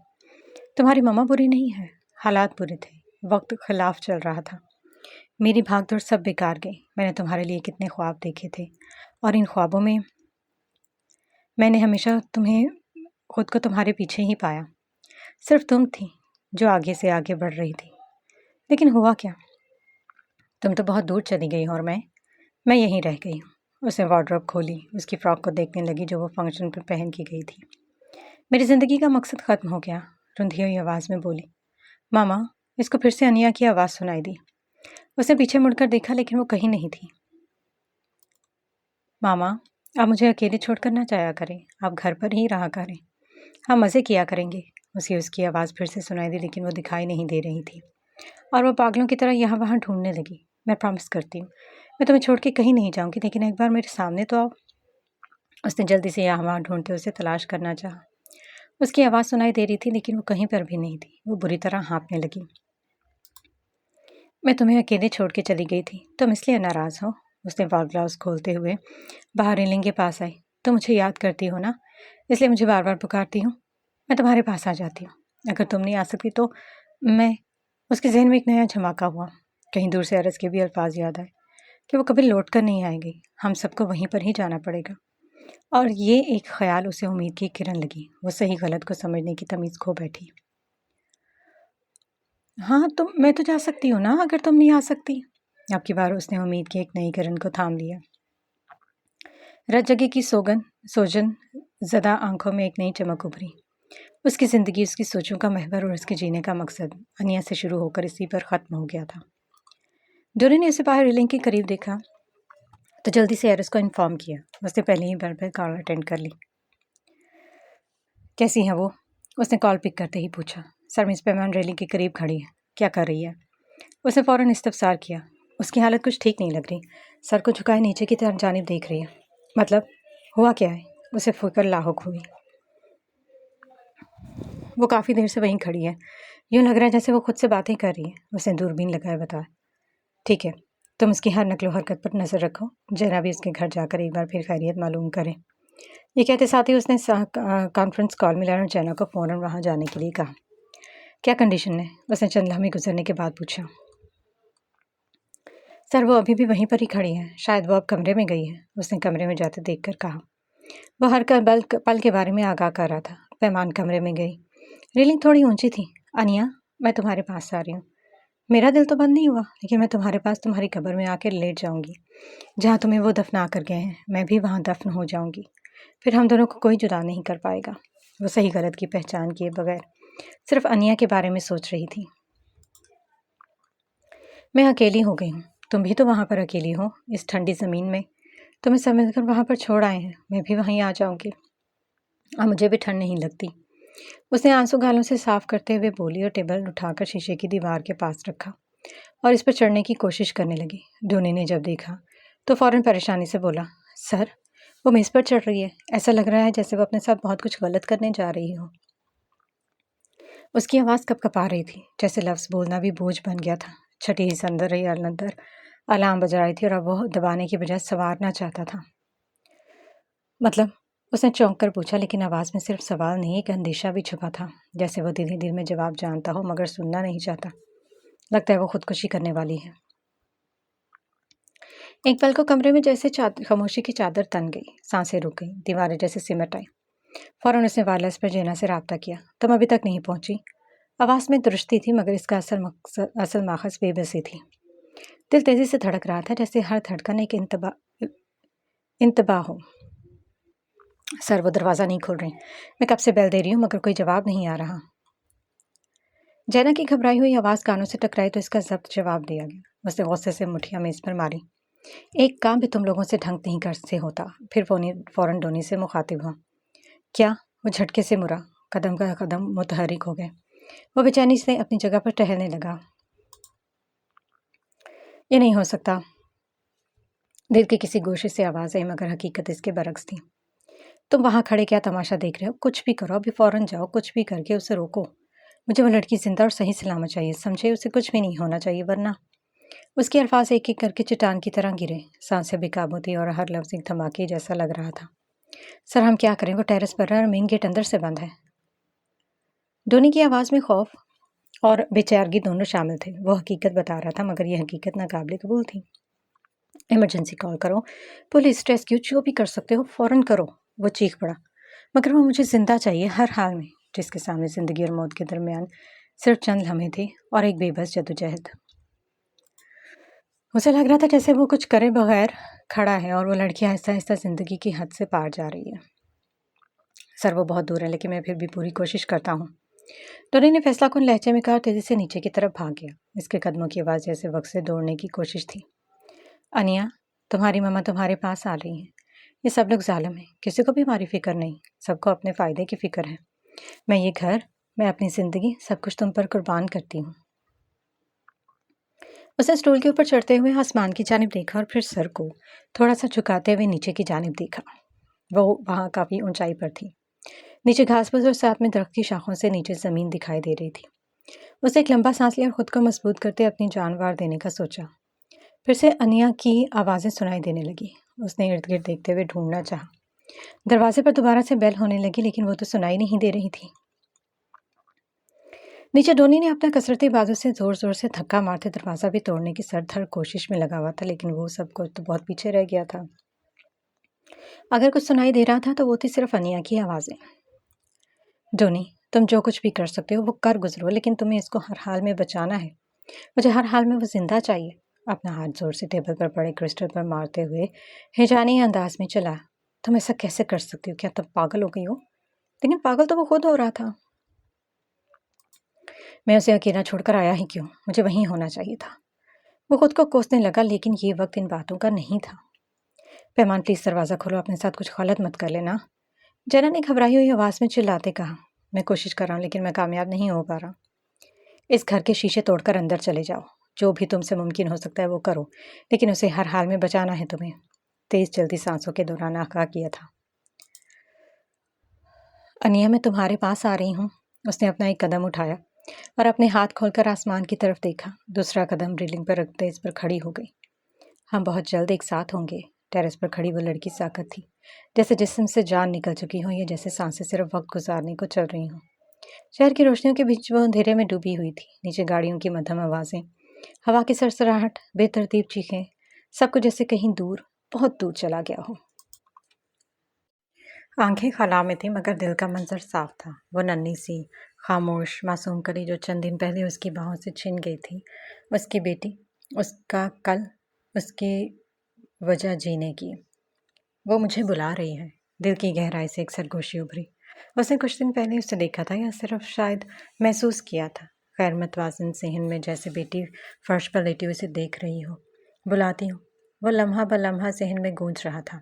तुम्हारी मम्मा बुरी नहीं है, हालात बुरे थे, वक्त खिलाफ चल रहा था। मेरी भागदौड़ सब बेकार गई। मैंने तुम्हारे लिए कितने ख्वाब देखे थे, और इन ख्वाबों में मैंने हमेशा खुद को तुम्हारे पीछे ही पाया। सिर्फ तुम थी जो आगे से आगे बढ़ रही थी। लेकिन हुआ क्या, तुम तो बहुत दूर चली गई और मैं यहीं रह गई हूँ। उसने वार्डरोब खोली, उसकी फ्रॉक को देखने लगी जो वो फंक्शन पर पहन के गई थी। मेरी ज़िंदगी का मकसद ख़त्म हो गया, रुंधी हुई आवाज़ में बोली। मामा, इसको फिर से अनिया की आवाज़ सुनाई दी। उसने पीछे मुड़कर देखा, लेकिन वो कहीं नहीं थी। मामा, आप मुझे अकेले छोड़कर ना जाया करें, आप घर पर ही रहा करें, हम मज़े किया करेंगे। उसकी आवाज़ फिर से सुनाई दी, लेकिन वो दिखाई नहीं दे रही थी और वो पागलों की तरह यहाँ वहाँ ढूंढने लगी। मैं प्रॉमिस करती हूँ, मैं तुम्हें छोड़ के कहीं नहीं जाऊँगी, लेकिन एक बार मेरे सामने तो आओ। उसने जल्दी से यहाँ वहाँ ढूंढते उसे तलाश करना चाहा। उसकी आवाज़ सुनाई दे रही थी, लेकिन वो कहीं पर भी नहीं थी। वो बुरी तरह हाँफने लगी। मैं तुम्हें अकेले छोड़ के चली गई थी, तुम इसलिए नाराज़ हो। उसने वॉल ग्लास खोलते हुए बाहर रेलिंग के पास आई। तुम मुझे याद करती हो ना, इसलिए मुझे बार बार पुकारती हूँ। मैं तुम्हारे पास आ जाती हूँ। अगर तुम नहीं आ सकती तो मैं। उसके जहन में एक नया झमाका हुआ। कहीं दूर से अरस के भी अल्फाज याद आए कि वो कभी लौट कर नहीं आएगी, हम सबको वहीं पर ही जाना पड़ेगा। और ये एक ख्याल उसे उम्मीद की किरण लगी। वो सही गलत को समझने की तमीज़ खो बैठी। हाँ, मैं तो जा सकती हूँ ना, अगर तुम नहीं आ सकती। आपकी बार उसने उम्मीद की एक नई किरण को थाम लिया। रत जगह की सोजन ज़दा आंखों में एक नई चमक उभरी। उसकी ज़िंदगी, उसकी सोचों का महवर और उसके जीने का मकसद अनिया से शुरू होकर इसी पर ख़त्म हो गया था। डोरी ने उसे बाहर रेलिंग के करीब देखा तो जल्दी से एरस को इन्फॉर्म किया। उसने पहले ही बेल पर कॉल अटेंड कर ली। कैसी है वो? उसने कॉल पिक करते ही पूछा। सर, मिस पैमान रेलिंग के करीब खड़ी है, क्या कर रही है? उसने फ़ौरन इस्तफसार किया। उसकी हालत कुछ ठीक नहीं लग रही, सर को झुकाए नीचे की तरफ जानिब देख रही है। मतलब हुआ क्या है? उसे फिक्र लाहुक हुई। वो काफ़ी देर से वहीं खड़ी है, यूँ लग रहा है जैसे वो खुद से बातें कर रही है। उसने दूरबीन लगाए बताया। ठीक है, तुम उसकी हर नकलो हरकत पर नज़र रखो। जरा भी उसके घर जाकर एक बार फिर खैरियत मालूम करें। ये कहते साथ ही उसने कॉन्फ्रेंस कॉल मिलाया और जैना को फ़ौरन वहाँ जाने के लिए कहा। क्या कंडीशन है? उसने चंद लम्हे गुजरने के बाद पूछा। सर, वो अभी भी वहीं पर ही खड़ी है, शायद वो अब कमरे में गई है। उसने कमरे में जाते देखकर कहा। वो हर पल के बारे में आगाह कर रहा था। पैमान कमरे में गई। रेलिंग थोड़ी ऊंची थी। अनिया, मैं तुम्हारे पास आ रही हूँ। मेरा दिल तो बंद नहीं हुआ, लेकिन मैं तुम्हारे पास तुम्हारी कब्र में आकर लेट जाऊंगी। जहाँ तुम्हें वो दफना कर गए हैं, मैं भी वहाँ दफन हो जाऊंगी। फिर हम दोनों को कोई जुदा नहीं कर पाएगा। वो सही गलत की पहचान किए बगैर सिर्फ अनिया के बारे में सोच रही थी। मैं अकेली हो गई हूँ, तुम भी तो वहाँ पर अकेली हो, इस ठंडी ज़मीन में। तुम्हें सब मिलकर वहाँ पर छोड़ आए हैं, मैं भी वहीं आ जाऊंगी। अब मुझे भी ठंड नहीं लगती। उसने आंसू गालों से साफ करते हुए बोली और टेबल उठाकर शीशे की दीवार के पास रखा और इस पर चढ़ने की कोशिश करने लगी। डोनी ने जब देखा तो फ़ौरन परेशानी से बोला। सर, وہ میز پر چڑھ رہی ہے، ایسا لگ رہا ہے جیسے وہ اپنے ساتھ بہت کچھ غلط کرنے جا رہی ہو۔ اس کی آواز کپ کپا رہی تھی، جیسے لفظ بولنا بھی بوجھ بن گیا تھا۔ چھٹی ہی اندر رہی اندر الارم بجا رہی تھی اور اب وہ دبانے کی بجائے سنوارنا چاہتا تھا۔ مطلب؟ اس نے چونک کر پوچھا، لیکن آواز میں صرف سوال نہیں، ایک اندیشہ بھی چھپا تھا، جیسے وہ دل ہی دل میں جواب جانتا ہو مگر سننا نہیں چاہتا۔ لگتا ہے وہ خودکشی کرنے والی ہے۔ ایک پل کو کمرے میں جیسے خاموشی کی چادر تن گئی، سانسیں رک گئیں، دیواریں جیسے سمٹ آئیں۔ فوراً اس نے وائرلیس پر جینا سے رابطہ کیا۔ تم ابھی تک نہیں پہنچی؟ آواز میں درستی تھی مگر اس کا اصل ماخذ بے بسی تھی۔ دل تیزی سے دھڑک رہا تھا، جیسے ہر دھڑکن ایک انتباہ ہو۔ سر، وہ دروازہ نہیں کھول رہی۔ میں کب سے بیل دے رہی ہوں مگر کوئی جواب نہیں آ رہا۔ جینا کی گھبرائی ہوئی آواز کانوں سے ٹکرائی تو اس کا ضبط جواب دیا گیا۔ اس نے غصے سے مٹھیاں میز پر ماری۔ ایک کام بھی تم لوگوں سے ڈھنگ نہیں کر سے ہوتا۔ پھر فوراً ڈونی سے مخاطب ہوا۔ کیا؟ وہ جھٹکے سے مرا، قدم کا قدم متحرک ہو گئے۔ وہ بے چینی سے اپنی جگہ پر ٹہلنے لگا۔ یہ نہیں ہو سکتا۔ دل کے کسی گوشے سے آواز آئی مگر حقیقت اس کے برعکس تھی۔ تم وہاں کھڑے کیا تماشا دیکھ رہے ہو؟ کچھ بھی کرو، ابھی فوراً جاؤ، کچھ بھی کر کے اسے روکو۔ مجھے وہ لڑکی زندہ اور صحیح سلامت چاہیے، سمجھے؟ اسے کچھ بھی نہیں ہونا چاہیے، ورنہ… اس کے الفاظ ایک ایک کر کے چٹان کی طرح گرے، سانسیں بے قابو تھی اور ہر لفظ ایک دھماکے جیسا لگ رہا تھا۔ سر، ہم کیا کریں؟ وہ ٹیرس پر ہے اور مین گیٹ اندر سے بند ہے۔ ڈونی کی آواز میں خوف اور بے چارگی دونوں شامل تھے۔ وہ حقیقت بتا رہا تھا مگر یہ حقیقت ناقابل قبول تھی۔ ایمرجنسی کال کرو، پولیس، ریسکیو، جو بھی کر سکتے ہو فوراً کرو، وہ چیخ پڑا۔ مگر وہ مجھے زندہ چاہیے ہر حال میں، جس کے سامنے زندگی اور موت کے درمیان صرف چند لمحے تھے اور ایک بے بس جدوجہد۔ اسے لگ رہا تھا جیسے وہ کچھ کرے بغیر کھڑا ہے اور وہ لڑکی آہستہ آہستہ زندگی کی حد سے پار جا رہی ہے۔ سر، وہ بہت دور ہے لیکن میں پھر بھی پوری کوشش کرتا ہوں۔ ڈونی نے فیصلہ کن لہجے میں کہا اور تیزی سے نیچے کی طرف بھاگ گیا۔ اس کے قدموں کی آواز جیسے وقت سے دوڑنے کی کوشش تھی۔ انیا، تمہاری ماما تمہارے پاس آ رہی ہیں۔ یہ سب لوگ ظالم ہیں، کسی کو بھی ہماری فکر نہیں، سب کو اپنے فائدے کی فکر ہے۔ میں یہ گھر، میں اپنی زندگی، سب کچھ تم پر قربان کرتی ہوں۔ اس نے اسٹول کے اوپر چڑھتے ہوئے آسمان کی جانب دیکھا اور پھر سر کو تھوڑا سا جھکاتے ہوئے نیچے کی جانب دیکھا۔ وہ وہاں کافی اونچائی پر تھی۔ نیچے گھاس پھوس اور ساتھ میں درخت کی شاخوں سے نیچے زمین دکھائی دے رہی تھی۔ اس نے ایک لمبا سانس لیا اور خود کو مضبوط کرتے اپنی جان وار دینے کا سوچا۔ پھر سے انیا کی آوازیں سنائی دینے لگی۔ اس نے ارد گرد دیکھتے ہوئے ڈھونڈنا چاہا۔ دروازے پر دوبارہ سے بیل ہونے لگی لیکن وہ تو سنائی نہیں دے رہی تھی۔ نیچے ڈونی نے اپنا کسرتی بازو سے زور زور سے دھکا مارتے دروازہ بھی توڑنے کی سر دھڑ کوشش میں لگا ہوا تھا، لیکن وہ سب کچھ تو بہت پیچھے رہ گیا تھا۔ اگر کچھ سنائی دے رہا تھا تو وہ تھی صرف انیا کی آوازیں۔ ڈونی، تم جو کچھ بھی کر سکتے ہو وہ کر گزرو، لیکن تمہیں اس کو ہر حال میں بچانا ہے۔ مجھے ہر حال میں وہ زندہ چاہیے۔ اپنا ہاتھ زور سے ٹیبل پر پڑے کرسٹل پر مارتے ہوئے ہیجانی انداز میں چلا۔ تم ایسا کیسے کر سکتی ہو؟ کیا تم پاگل ہو گئی ہو؟ لیکن پاگل تو وہ خود ہو رہا تھا۔ میں اسے اکیلا چھوڑ کر آیا ہی کیوں؟ مجھے وہیں ہونا چاہیے تھا۔ وہ خود کو کوسنے لگا، لیکن یہ وقت ان باتوں کا نہیں تھا۔ پیمان، پلیز دروازہ کھولو، اپنے ساتھ کچھ غلط مت کر لینا۔ جینا نے گھبرائی ہوئی آواز میں چلاتے کہا۔ میں کوشش کر رہا ہوں لیکن میں کامیاب نہیں ہو پا رہا۔ اس گھر کے شیشے توڑ کر اندر چلے جاؤ، جو بھی تم سے ممکن ہو سکتا ہے وہ کرو، لیکن اسے ہر حال میں بچانا ہے تمہیں۔ تیز چلتی سانسوں کے دوران آگاہ کیا تھا۔ انیا، میں تمہارے پاس آ رہی ہوں۔ اس نے اپنا ایک قدم اٹھایا اور اپنے ہاتھ کھول کر آسمان کی طرف دیکھا۔ دوسرا قدم ریلنگ پر رکھتے اس پر کھڑی ہو گئی۔ ہم بہت جلد ایک ساتھ ہوں گے۔ ٹیرس پر کھڑی وہ لڑکی ساکت تھی، جیسے جسم سے جان نکل چکی ہو یا جیسے سانسیں صرف وقت گزارنے کو چل رہی ہوں۔ شہر کی روشنیوں کے بیچ وہ اندھیرے میں ڈوبی ہوئی تھی۔ نیچے گاڑیوں کی مدھم آوازیں، ہوا کی سرسراہٹ، بے ترتیب چیخیں، سب کچھ جیسے کہیں دور، بہت دور چلا گیا ہو۔ آنکھیں خلا میں تھیں مگر دل کا منظر صاف تھا۔ وہ ننھی سی خاموش معصوم کلی جو چند دن پہلے اس کی باہوں سے چھن گئی تھی، اس کی بیٹی، اس کا کل، اس کی وجہ جینے کی۔ وہ مجھے بلا رہی ہے۔ دل کی گہرائی سے ایک سرگوشی ابھری۔ اس نے کچھ دن پہلے اسے دیکھا تھا یا صرف شاید محسوس کیا تھا، غیر متوازن ذہن میں، جیسے بیٹی فرش پر لیٹی اسے دیکھ رہی ہو۔ بلاتی ہوں، وہ لمحہ بلمحہ ذہن میں گونج رہا تھا۔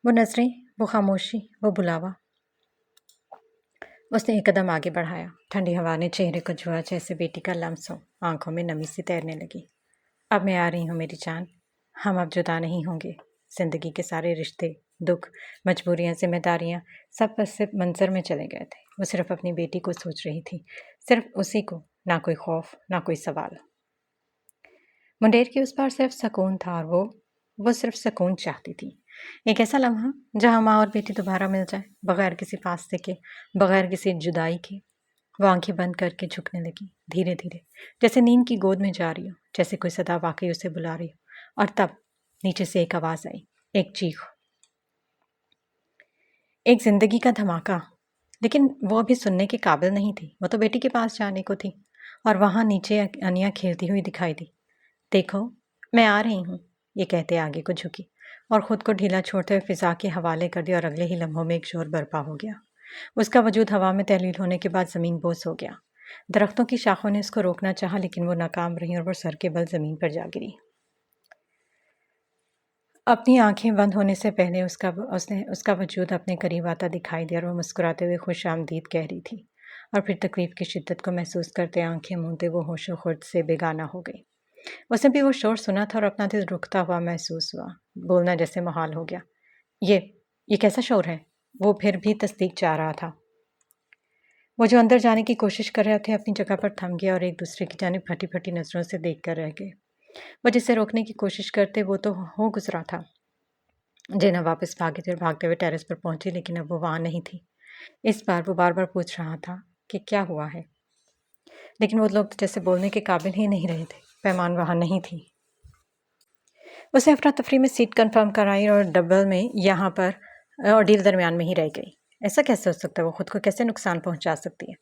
وہ نظریں، وہ خاموشی، وہ بلاوا۔ اس نے ایک قدم آگے بڑھایا۔ ٹھنڈی ہوا نے چہرے کو چھوا جیسے بیٹی کا لمس ہو۔ آنکھوں میں نمی سی تیرنے لگی۔ اب میں آ رہی ہوں میری جان، ہم اب جدا نہیں ہوں گے۔ زندگی کے سارے رشتے، دکھ، مجبوریاں، ذمہ داریاں سب بس صرف منظر میں چلے گئے تھے۔ وہ صرف اپنی بیٹی کو سوچ رہی تھی، صرف اسی کو، نہ کوئی خوف، نہ کوئی سوال۔ منڈیر کے اس پار صرف سکون تھا اور وہ صرف سکون چاہتی تھی۔ ایک ایسا لمحہ جہاں ماں اور بیٹی دوبارہ مل جائے، بغیر کسی فاصلے کے، بغیر کسی جدائی کے۔ وہ آنکھیں بند کر کے جھکنے لگی، دھیرے دھیرے، جیسے نیند کی گود میں جا رہی ہو، جیسے کوئی صدا واقعی اسے بلا رہی ہو۔ اور تب نیچے سے ایک آواز آئی، ایک چیخ، ایک زندگی کا دھماکہ۔ لیکن وہ ابھی سننے کے قابل نہیں تھی، وہ تو بیٹی کے پاس جانے کو تھی۔ اور وہاں نیچے انیا کھیلتی ہوئی دکھائی دی۔ دیکھو، میں آ رہی ہوں، یہ کہتے آگے کو جھکی اور خود کو ڈھیلا چھوڑتے ہوئے فضا کے حوالے کر دیا، اور اگلے ہی لمحوں میں ایک شور برپا ہو گیا۔ اس کا وجود ہوا میں تحلیل ہونے کے بعد زمین بوس ہو گیا۔ درختوں کی شاخوں نے اس کو روکنا چاہا، لیکن وہ ناکام رہی اور وہ سر کے بل زمین پر جا گری۔ اپنی آنکھیں بند ہونے سے پہلے اس کا وجود اپنے قریب آتا دکھائی دیا، اور وہ مسکراتے ہوئے خوش آمدید کہہ رہی تھی، اور پھر تکلیف کی شدت کو محسوس کرتے آنکھیں مونتے وہ ہوش و خرد سے بیگانہ ہو گئی۔ اس نے بھی وہ شور سنا تھا اور اپنا دل رکتا ہوا محسوس ہوا، بولنا جیسے محال ہو گیا۔ یہ کیسا شور ہے؟ وہ پھر بھی تصدیق چاہ رہا تھا۔ وہ جو اندر جانے کی کوشش کر رہے تھے اپنی جگہ پر تھم گیا اور ایک دوسرے کی جانب پھٹی پھٹی نظروں سے دیکھ کر رہ گئے۔ وہ جسے روکنے کی کوشش کرتے وہ تو ہو گزرا تھا۔ جینا واپس بھاگتے ہوئے ٹیرس پر پہنچی، لیکن اب وہ وہاں نہیں تھی۔ اس بار وہ بار بار پوچھ رہا تھا کہ کیا ہوا ہے، لیکن وہ لوگ جیسے بولنے کے قابل ہی نہیں رہے تھے۔ پیمان وہاں نہیں تھی۔ اسے افراتفری میں سیٹ کنفرم کرائی اور ڈبل میں یہاں پر اور ڈیل درمیان میں ہی رہ گئی۔ ایسا کیسے ہو سکتا ہے؟ وہ خود کو کیسے نقصان پہنچا سکتی ہے؟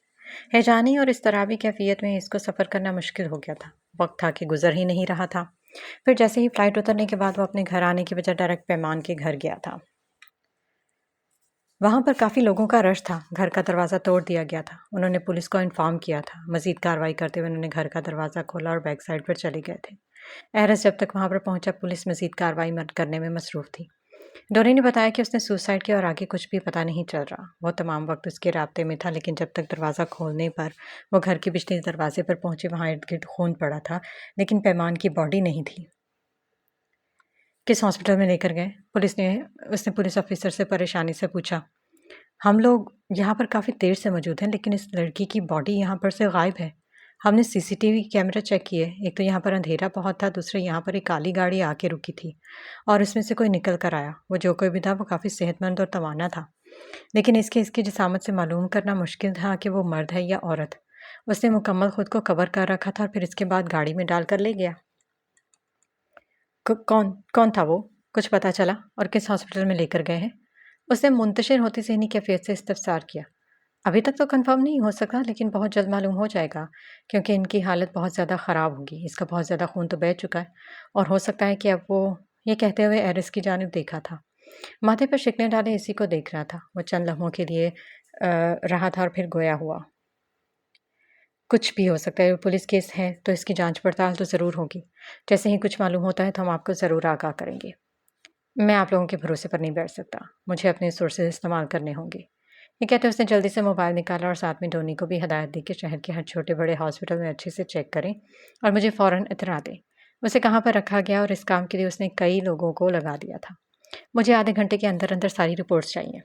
ہیجانی اور اضطرابی کیفیت میں اس کو سفر کرنا مشکل ہو گیا تھا۔ وقت تھا کہ گزر ہی نہیں رہا تھا۔ پھر جیسے ہی فلائٹ اترنے کے بعد وہ اپنے گھر آنے کی بجائے ڈائریکٹ پیمان کے گھر گیا تھا۔ وہاں پر کافی لوگوں کا رش تھا۔ گھر کا دروازہ توڑ دیا گیا تھا۔ انہوں نے پولیس کو انفارم کیا تھا۔ مزید کارروائی کرتے ہوئے انہوں نے گھر کا دروازہ کھولا اور بیک سائڈ پر چلے گئے تھے۔ ایرس جب تک وہاں پر پہنچا پولیس مزید کارروائی کرنے میں مصروف تھی۔ ڈوری نے بتایا کہ اس نے سوسائڈ کیا اور آگے کچھ بھی پتہ نہیں چل رہا۔ وہ تمام وقت اس کے رابطے میں تھا، لیکن جب تک دروازہ کھولنے پر وہ گھر کے پچھلے دروازے پر پہنچے وہاں ارد گرد خون پڑا تھا، لیکن پیمان کی باڈی نہیں تھی۔ کس ہاسپٹل میں لے کر گئے؟ اس نے پولیس آفیسر سے پریشانی سے پوچھا۔ ہم لوگ یہاں پر کافی دیر سے موجود ہیں، لیکن اس لڑکی کی باڈی یہاں پر سے غائب ہے۔ ہم نے C C T V camera check کیے، ایک تو یہاں پر اندھیرا بہت تھا، دوسرے یہاں پر ایک کالی گاڑی آ کے رکی تھی اور اس میں سے کوئی نکل کر آیا۔ وہ جو کوئی بھی تھا وہ کافی صحت مند اور توانا تھا، لیکن اس کی جسامت سے معلوم کرنا مشکل تھا کہ وہ مرد ہے یا عورت۔ اس نے مکمل خود کو کور کر رکھا تھا اور پھر اس کے بعد گاڑی میں ڈال کر لے گیا۔ کون تھا وہ؟ کچھ پتہ چلا؟ اور کس ہاسپٹل میں لے کر گئے ہیں؟ اس نے منتشر ہوتی ذہنی کیفیت سے استفسار کیا۔ ابھی تک تو کنفرم نہیں ہو سکا، لیکن بہت جلد معلوم ہو جائے گا، کیونکہ ان کی حالت بہت زیادہ خراب ہوگی۔ اس کا بہت زیادہ خون تو بہہ چکا ہے، اور ہو سکتا ہے کہ اب وہ یہ کہتے ہوئے ایرس کی جانب دیکھا تھا۔ ماتھے پر شکنیں ڈالے اسی کو دیکھ رہا تھا۔ وہ چند لمحوں کے لیے رہا تھا اور پھر گویا ہوا۔ کچھ بھی ہو سکتا ہے، وہ پولیس کیس ہے تو اس کی جانچ پڑتال تو ضرور ہوگی۔ جیسے ہی کچھ معلوم ہوتا ہے تو ہم آپ کو ضرور آگاہ کریں گے۔ میں آپ لوگوں کے بھروسے پر نہیں بیٹھ سکتا، مجھے اپنے سورسز استعمال کرنے ہوں گے۔ یہ کہتے اس نے جلدی سے موبائل نکالا اور ساتھ میں ڈونی کو بھی ہدایت دی کہ شہر کے ہر چھوٹے بڑے ہاسپٹل میں اچھے سے چیک کریں اور مجھے فوراً اطلاع دیں۔ اسے کہاں پر رکھا گیا اور اس کام کے لیے اس نے کئی لوگوں کو لگا دیا تھا۔ مجھے آدھے گھنٹے کے اندر اندر ساری رپورٹس چاہیے۔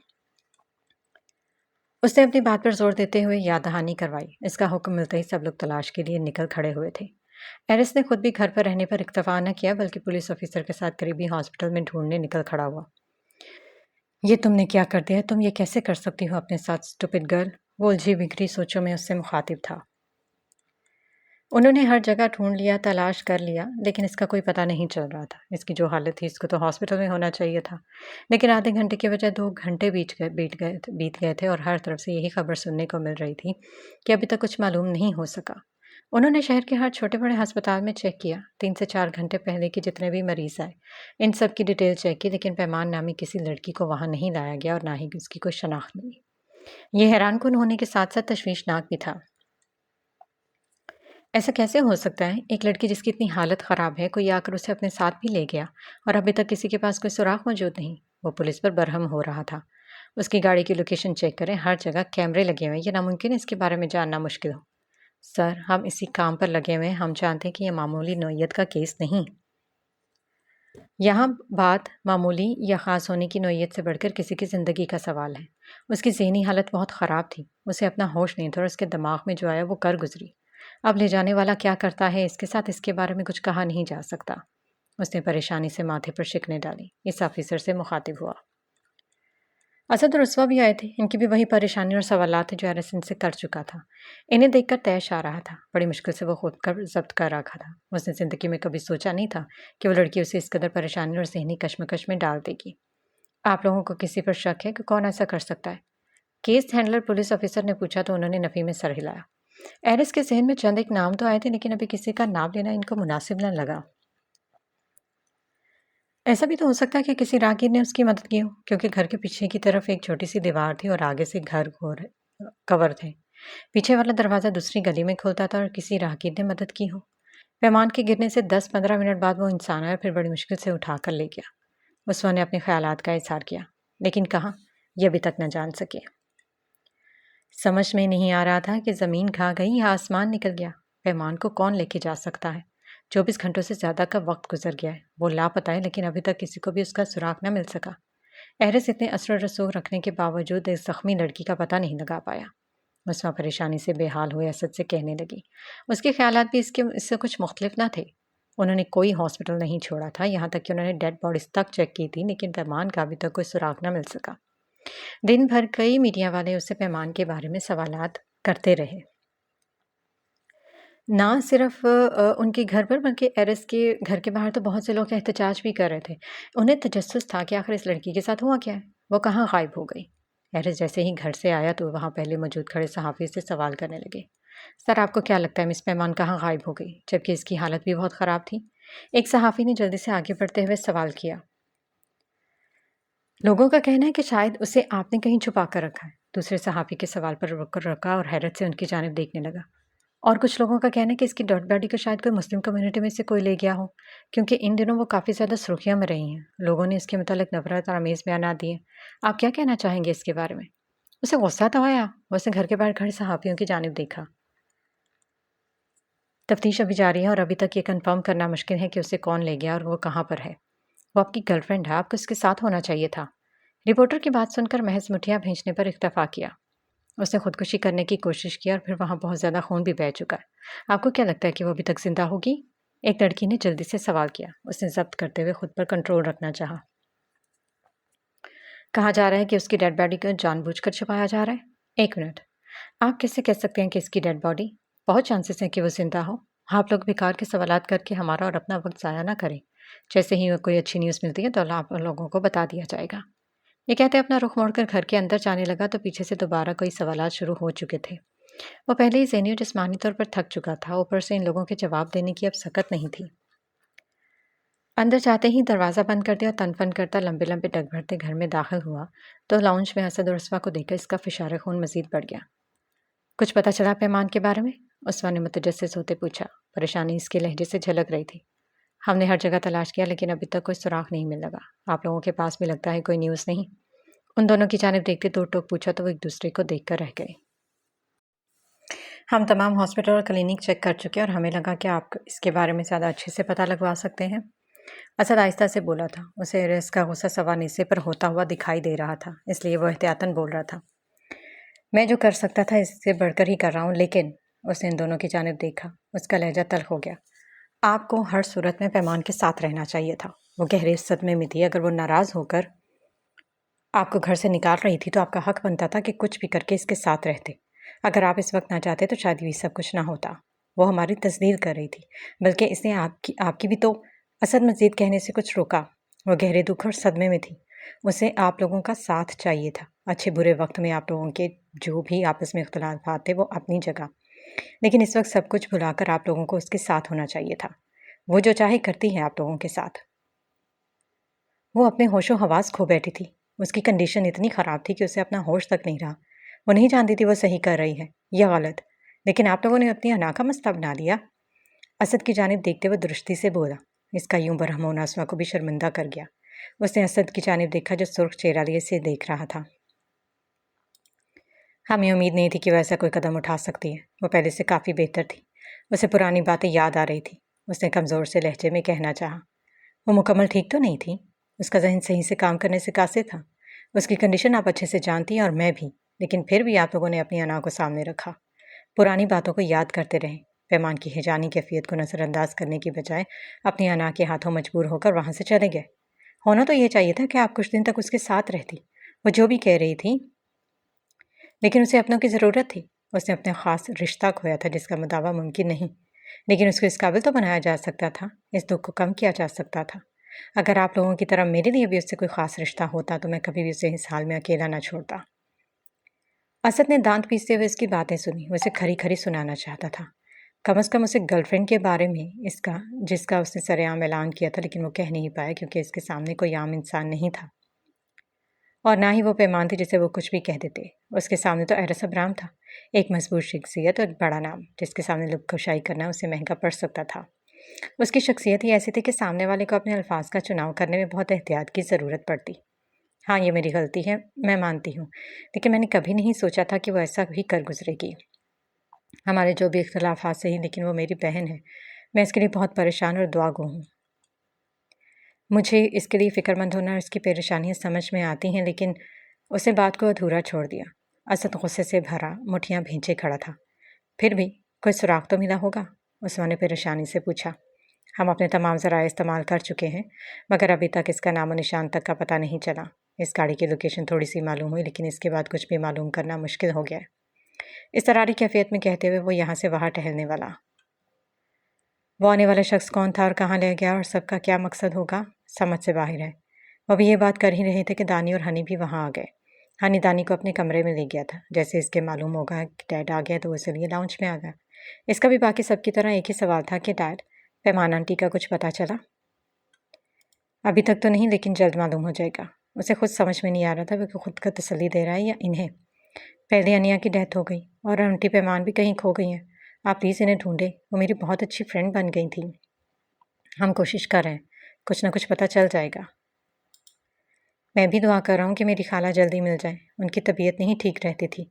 اس نے اپنی بات پر زور دیتے ہوئے یاد دہانی کروائی۔ اس کا حکم ملتے ہی سب لوگ تلاش کے لیے نکل کھڑے ہوئے تھے۔ ایرس نے خود بھی گھر پر رہنے پر اکتفا نہ کیا، بلکہ پولیس آفیسر کے ساتھ قریبی ہاسپٹل میں ڈھونڈنے نکل کھڑا ہوا۔ یہ تم نے کیا کر دیا؟ تم یہ کیسے کر سکتی ہو اپنے ساتھ، اسٹوپڈ گرل؟ وہ الجھی بکھری سوچوں میں اس سے مخاطب تھا۔ انہوں نے ہر جگہ ڈھونڈ لیا، تلاش کر لیا، لیکن اس کا کوئی پتہ نہیں چل رہا تھا۔ اس کی جو حالت تھی اس کو تو ہاسپٹل میں ہونا چاہیے تھا، لیکن آدھے گھنٹے کے بجائے 2 گھنٹے بیت گئے تھے اور ہر طرف سے یہی خبر سننے کو مل رہی تھی کہ ابھی تک کچھ معلوم نہیں ہو سکا۔ انہوں نے شہر کے ہر چھوٹے بڑے ہسپتال میں چیک کیا، 3 سے 4 گھنٹے پہلے کے جتنے بھی مریض آئے ان سب کی ڈیٹیل چیک کی، لیکن پیمان نامی کسی لڑکی کو وہاں نہیں لایا گیا اور نہ ہی اس کی کوئی شناخت ملی۔ یہ حیران کن ہونے کے ساتھ ساتھ تشویشناک بھی تھا۔ ایسا کیسے ہو سکتا ہے؟ ایک لڑکی جس کی اتنی حالت خراب ہے، کوئی آ کر اسے اپنے ساتھ بھی لے گیا اور ابھی تک کسی کے پاس کوئی سراغ موجود نہیں۔ وہ پولیس پر برہم ہو رہا تھا۔ اس کی گاڑی کی لوکیشن چیک کریں، ہر جگہ کیمرے لگے ہوئے ہیں، یہ ناممکن ہے اس کے بارے میں جاننا مشکل ہو۔ سر، ہم اسی کام پر لگے ہوئے ہیں، ہم جانتے ہیں کہ یہ معمولی نوعیت کا کیس نہیں۔ یہاں بات معمولی یا خاص ہونے کی نوعیت سے بڑھ کر کسی کی زندگی کا سوال ہے۔ اس کی ذہنی حالت بہت خراب تھی، اسے اپنا ہوش نہیں تھا اور اس کے دماغ میں جو آیا وہ کر گزری۔ اب لے جانے والا کیا کرتا ہے اس کے ساتھ، اس کے بارے میں کچھ کہا نہیں جا سکتا۔ اس نے پریشانی سے ماتھے پر شکنیں ڈالی، اس آفیسر سے مخاطب ہوا۔ اسد اور رسوا بھی آئے تھے، ان کی بھی وہی پریشانی اور سوالات تھے جو ایرس ان سے کر چکا تھا۔ انہیں دیکھ کر طیش آ رہا تھا، بڑی مشکل سے وہ خود کر ضبط کر رکھا تھا۔ اس نے زندگی میں کبھی سوچا نہیں تھا کہ وہ لڑکی اسے اس قدر پریشانی اور ذہنی کشمکش میں ڈال دے گی۔ آپ لوگوں کو کسی پر شک ہے کہ کون ایسا کر سکتا ہے؟ کیس ہینڈلر پولیس آفیسر نے پوچھا تو انہوں نے نفی میں سر ہلایا۔ ایرس کے ذہن میں چند ایک نام تو آئے تھے، لیکن ابھی کسی کا نام لینا ان کو مناسب نہ لگا۔ ایسا بھی تو ہو سکتا ہے کہ کسی راہگیر نے اس کی مدد کی ہو، کیونکہ گھر کے پیچھے کی طرف ایک چھوٹی سی دیوار تھی اور آگے سے گھر کور تھے۔ پیچھے والا دروازہ دوسری گلی میں کھلتا تھا اور کسی راہگیر نے مدد کی ہو۔ پیمان کے گرنے سے 10-15 منٹ بعد وہ انسان آیا، پھر بڑی مشکل سے اٹھا کر لے گیا۔ اسوا نے اپنے خیالات کا اظہار کیا، لیکن کہاں، یہ ابھی تک نہ جان سکے۔ سمجھ میں نہیں آ رہا تھا کہ زمین کھا گئی یا آسمان نکل گیا۔ پیمان کو کون لے کے جا سکتا ہے؟ 24 گھنٹوں سے زیادہ کا وقت گزر گیا ہے، وہ لاپتہ ہے، لیکن ابھی تک کسی کو بھی اس کا سراغ نہ مل سکا۔ ایرس اتنے اثر و رسوخ رکھنے کے باوجود ایک زخمی لڑکی کا پتہ نہیں لگا پایا۔ مسوا پریشانی سے بے حال ہوئے اسد سے کہنے لگی۔ اس کے خیالات بھی اس سے کچھ مختلف نہ تھے۔ انہوں نے کوئی ہاسپٹل نہیں چھوڑا تھا، یہاں تک کہ انہوں نے ڈیڈ باڈیز تک چیک کی تھی، لیکن پیمان کا ابھی تک کوئی سراغ نہ مل سکا۔ دن بھر کئی میڈیا والے اس سے پیمان کے بارے میں سوالات کرتے رہے، نہ صرف ان کے گھر پر بلکہ ایرس کے گھر کے باہر تو بہت سے لوگ احتجاج بھی کر رہے تھے۔ انہیں تجسس تھا کہ آخر اس لڑکی کے ساتھ ہوا کیا ہے، وہ کہاں غائب ہو گئی۔ ایرس جیسے ہی گھر سے آیا تو وہاں پہلے موجود کھڑے صحافی سے سوال کرنے لگے۔ سر، آپ کو کیا لگتا ہے مس پیمان کہاں غائب ہو گئی، جبکہ اس کی حالت بھی بہت خراب تھی؟ ایک صحافی نے جلدی سے آگے بڑھتے ہوئے سوال کیا۔ لوگوں کا کہنا ہے کہ شاید اسے آپ نے کہیں چھپا کر رکھا ہے۔ دوسرے صحافی کے سوال پر رک کر رکا اور حیرت سے ان کی جانب دیکھنے لگا۔ اور کچھ لوگوں کا کہنا ہے کہ اس کی ڈیڈ باڈی کو شاید کوئی مسلم کمیونٹی میں سے کوئی لے گیا ہو، کیونکہ ان دنوں وہ کافی زیادہ سرخیوں میں رہی ہیں۔ لوگوں نے اس کے متعلق نفرت اور آمیز بیانات دیے۔ آپ کیا کہنا چاہیں گے اس کے بارے میں؟ اسے غصہ تو آیا، وہ اسے گھر کے باہر کھڑے صحافیوں کی جانب دیکھا۔ تفتیش ابھی جاری ہے اور ابھی تک یہ کنفرم کرنا مشکل ہے کہ اسے کون لے گیا اور وہ کہاں پر ہے۔ وہ آپ کی گرل فرینڈ ہے، آپ کو اس کے ساتھ ہونا چاہیے تھا۔ رپورٹر کی بات سن کر محض مٹھیاں بھیجنے پر اکتفا کیا۔ اس نے خودکشی کرنے کی کوشش کی اور پھر وہاں بہت زیادہ خون بھی بہہ چکا ہے۔ آپ کو کیا لگتا ہے کہ وہ ابھی تک زندہ ہوگی؟ ایک لڑکی نے جلدی سے سوال کیا۔ اس نے ضبط کرتے ہوئے خود پر کنٹرول رکھنا چاہا۔ کہا جا رہا ہے کہ اس کی ڈیڈ باڈی کو جان بوجھ کر چھپایا جا رہا ہے۔ ایک منٹ، آپ کیسے کہہ سکتے ہیں کہ اس کی ڈیڈ باڈی؟ بہت چانسز ہیں کہ وہ زندہ ہو۔ آپ لوگ بیکار کے سوالات کر کے ہمارا اور اپنا وقت ضائع نہ کریں۔ جیسے ہی کوئی اچھی نیوز ملتی ہے تو آپ لوگوں کو بتا دیا جائے گا۔ یہ کہتے اپنا رخ موڑ کر گھر کے اندر جانے لگا تو پیچھے سے دوبارہ کوئی سوالات شروع ہو چکے تھے۔ وہ پہلے ہی ذہنی اور جسمانی طور پر تھک چکا تھا، اوپر سے ان لوگوں کے جواب دینے کی اب سکت نہیں تھی۔ اندر جاتے ہی دروازہ بند کر دیا اور تن فن کرتا لمبے لمبے ڈگ بھرتے گھر میں داخل ہوا تو لاؤنج میں اسد اور اسوا کو دیکھ کر اس کا فشار خون مزید بڑھ گیا۔ کچھ پتہ چلا پیمان کے بارے میں؟ اسوا نے متجسس ہوتے پوچھا۔ پریشانی اس کے لہجے سے جھلک رہی تھی۔ ہم نے ہر جگہ تلاش کیا لیکن ابھی تک کوئی سراغ نہیں مل لگا۔ آپ لوگوں کے پاس بھی لگتا ہے کوئی نیوز نہیں؟ ان دونوں کی جانب دیکھتے دو ٹوک پوچھا تو وہ ایک دوسرے کو دیکھ کر رہ گئے۔ ہم تمام ہاسپٹل اور کلینک چیک کر چکے اور ہمیں لگا کہ آپ اس کے بارے میں زیادہ اچھے سے پتہ لگوا سکتے ہیں۔ اسد آہستہ سے بولا تھا۔ اسے ایرس کا غصہ سوانیسے پر ہوتا ہوا دکھائی دے رہا تھا، اس لیے وہ احتیاطاً بول رہا تھا۔ میں جو کر سکتا تھا اس سے بڑھ کر ہی کر رہا ہوں، لیکن اس نے ان دونوں کی جانب دیکھا۔ اس کا لہجہ تلخ ہو گیا۔ آپ کو ہر صورت میں پیمان کے ساتھ رہنا چاہیے تھا۔ وہ گہرے صدمے میں تھی۔ اگر وہ ناراض ہو کر آپ کو گھر سے نکال رہی تھی تو آپ کا حق بنتا تھا کہ کچھ بھی کر کے اس کے ساتھ رہتے۔ اگر آپ اس وقت نہ چاہتے تو شاید یہ سب کچھ نہ ہوتا۔ وہ ہماری تصدیق کر رہی تھی، بلکہ اس نے آپ کی بھی تو۔ اسد مزید کہنے سے کچھ روکا۔ وہ گہرے دکھ اور صدمے میں تھی۔ اسے آپ لوگوں کا ساتھ چاہیے تھا۔ اچھے برے وقت میں آپ لوگوں کے جو بھی آپس میں اختلافات تھے وہ اپنی جگہ، لیکن اس وقت سب کچھ بھلا کر آپ لوگوں کو اس کے ساتھ ہونا چاہیے تھا۔ وہ جو چاہے کرتی ہے آپ لوگوں کے ساتھ۔ وہ اپنے ہوش و حواس کھو بیٹھی تھی۔ اس کی کنڈیشن اتنی خراب تھی کہ اسے اپنا ہوش تک نہیں رہا۔ وہ نہیں جانتی تھی وہ صحیح کر رہی ہے یا غلط، لیکن آپ لوگوں نے اپنی انا کا مسئلہ بنا لیا۔ اسد کی جانب دیکھتے ہوئے درستی سے بولا۔ اس کا یوں برہم ہونا اسوا کو بھی شرمندہ کر گیا۔ اس نے اسد کی جانب دیکھا جو سرخ چہرہ لیے سے دیکھ رہا تھا۔ ہمیں امید نہیں تھی کہ وہ ایسا کوئی قدم اٹھا سکتی ہے۔ وہ پہلے سے کافی بہتر تھی۔ اسے پرانی باتیں یاد آ رہی تھی۔ اس نے کمزور سے لہجے میں کہنا چاہا۔ वो मुकम्मल ठीक तो नहीं थी। उसका ज़हन सही से काम करने से कासिर था। उसकी कंडीशन आप अच्छे से जानती हैं और मैं भी, लेकिन फिर भी आप लोगों ने अपनी अना को सामने रखा। पुरानी बातों को याद करते रहे। पैमान की हिजानी कैफियत को नज़रअंदाज करने की बजाय अपनी अना के हाथों मजबूर होकर वहाँ से चले गए। होना तो ये चाहिए था कि आप कुछ दिन तक उसके साथ रहती। वो जो भी कह रही थी, लेकिन उसे अपनों की ज़रूरत थी। उसने अपना ख़ास रिश्ता खोया था जिसका मुदावा मुमकिन नहीं, लेकिन उसको इस काबिल तो बनाया जा सकता था, इस दुख को कम किया जा सकता था। अगर आप लोगों की तरह मेरे लिए भी उससे कोई ख़ास रिश्ता होता तो मैं कभी भी उसे इस हाल में अकेला ना छोड़ता। असद ने दांत पीसते हुए इसकी बातें सुनी। उसे खरी खरी सुनाना चाहता था, कम अज़ कम उसे गर्लफ्रेंड के बारे में इसका, जिसका उसने सरेआम ऐलान किया था, लेकिन वो कह नहीं पाया क्योंकि इसके सामने कोई आम इंसान नहीं था और ना ही वो पैमान थी जिसे वो कुछ भी कह देते। उसके सामने तो एरस अब्राम था, एक मजबूत शख्सियत और बड़ा नाम, जिसके सामने लुबकुशाई करना उसे महंगा पड़ सकता था। उसकी शख्सियत ही ऐसी थी कि सामने वाले को अपने अल्फाज का चुनाव करने में बहुत एहतियात की ज़रूरत पड़ती। हाँ, ये मेरी गलती है, मैं मानती हूँ, लेकिन मैंने कभी नहीं सोचा था कि वो ऐसा भी कर गुजरेगी। हमारे जो भी इख्तलाफात सही, लेकिन वो मेरी बहन है। मैं इसके लिए बहुत परेशान और दुआगो हूँ। मुझे इसके लिए फ़िक्रमंद होना और इसकी परेशानियाँ समझ में आती हैं, लेकिन उसे बात को अधूरा छोड़ दिया। असद गुस्से से भरा मुठियाँ भींचे खड़ा था। फिर भी कोई सुराग तो मिला होगा? उस्मान ने परेशानी से पूछा। हम अपने तमाम ज़राए इस्तेमाल कर चुके हैं, मगर अभी तक इसका नामो निशान तक का पता नहीं चला। इस गाड़ी की लोकेशन थोड़ी सी मालूम हुई, लेकिन इसके बाद कुछ भी मालूम करना मुश्किल हो गया है। इस तरारी कैफियत में कहते हुए वो यहाँ से वहाँ टहलने वाला। वो आने वाला शख्स कौन था और कहाँ ले गया और सबका क्या मकसद होगा, समझ से बाहर है। वो भी ये बात कर ही रहे थे कि दानी और हनी भी वहाँ आ गए। हनी दानी को अपने कमरे में ले गया था। जैसे इसके मालूम होगा कि डैड आ गया तो वो इसलिए लाउंज में आ गया। इसका भी बाकी सबकी तरह एक ही सवाल था कि डैड, पैमान आंटी का कुछ पता चला? अभी तक तो नहीं, लेकिन जल्द मालूम हो जाएगा। उसे खुद समझ में नहीं आ रहा था वो खुद को तसल्ली दे रहा है या इन्हें। पहले अनिया की डेथ हो गई और आंटी पैमान भी कहीं खो गई हैं। आप प्लीज़ इन्हें ढूंढें, वो मेरी बहुत अच्छी फ्रेंड बन गई थी। हम कोशिश कर रहे हैं, कुछ ना कुछ पता चल जाएगा। मैं भी दुआ कर रहा हूँ कि मेरी खाला जल्दी मिल जाए। उनकी तबीयत नहीं ठीक रहती थी।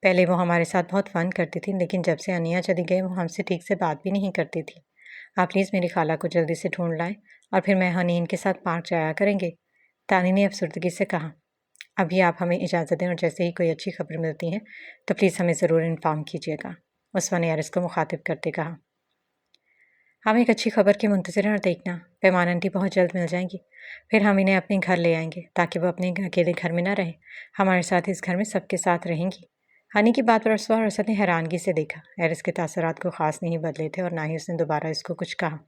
पहले वो हमारे साथ बहुत फ़न करती थी, लेकिन जब से अनिया चली गई वो हमसे ठीक से बात भी नहीं करती थी। आप प्लीज़ मेरी खाला को जल्दी से ढूंढ लाएं और फिर मैं हनी इनके साथ पार्क जाया करेंगे। तानी ने अफसरदगी से कहा। अभी आप हमें इजाज़त दें और जैसे ही कोई अच्छी खबर मिलती है तो प्लीज़ हमें ज़रूर इन्फॉर्म कीजिएगा। उस्मान ने यारिस को मुखातिब करते कहा। हम एक अच्छी खबर के मुंतज़िर हैं और देखना, पैमान आंटी बहुत जल्द मिल जाएंगी। फिर हम इन्हें अपने घर ले आएंगे ताकि वो अपने अकेले घर में ना रहे। हमारे साथ इस घर में सबके साथ रहेंगी। हनी की बात पर उसवा और असद ने हैरानगी से देखा। एरिस के तासरात को ख़ास नहीं बदले थे और ना ही उसने दोबारा इसको कुछ कहा।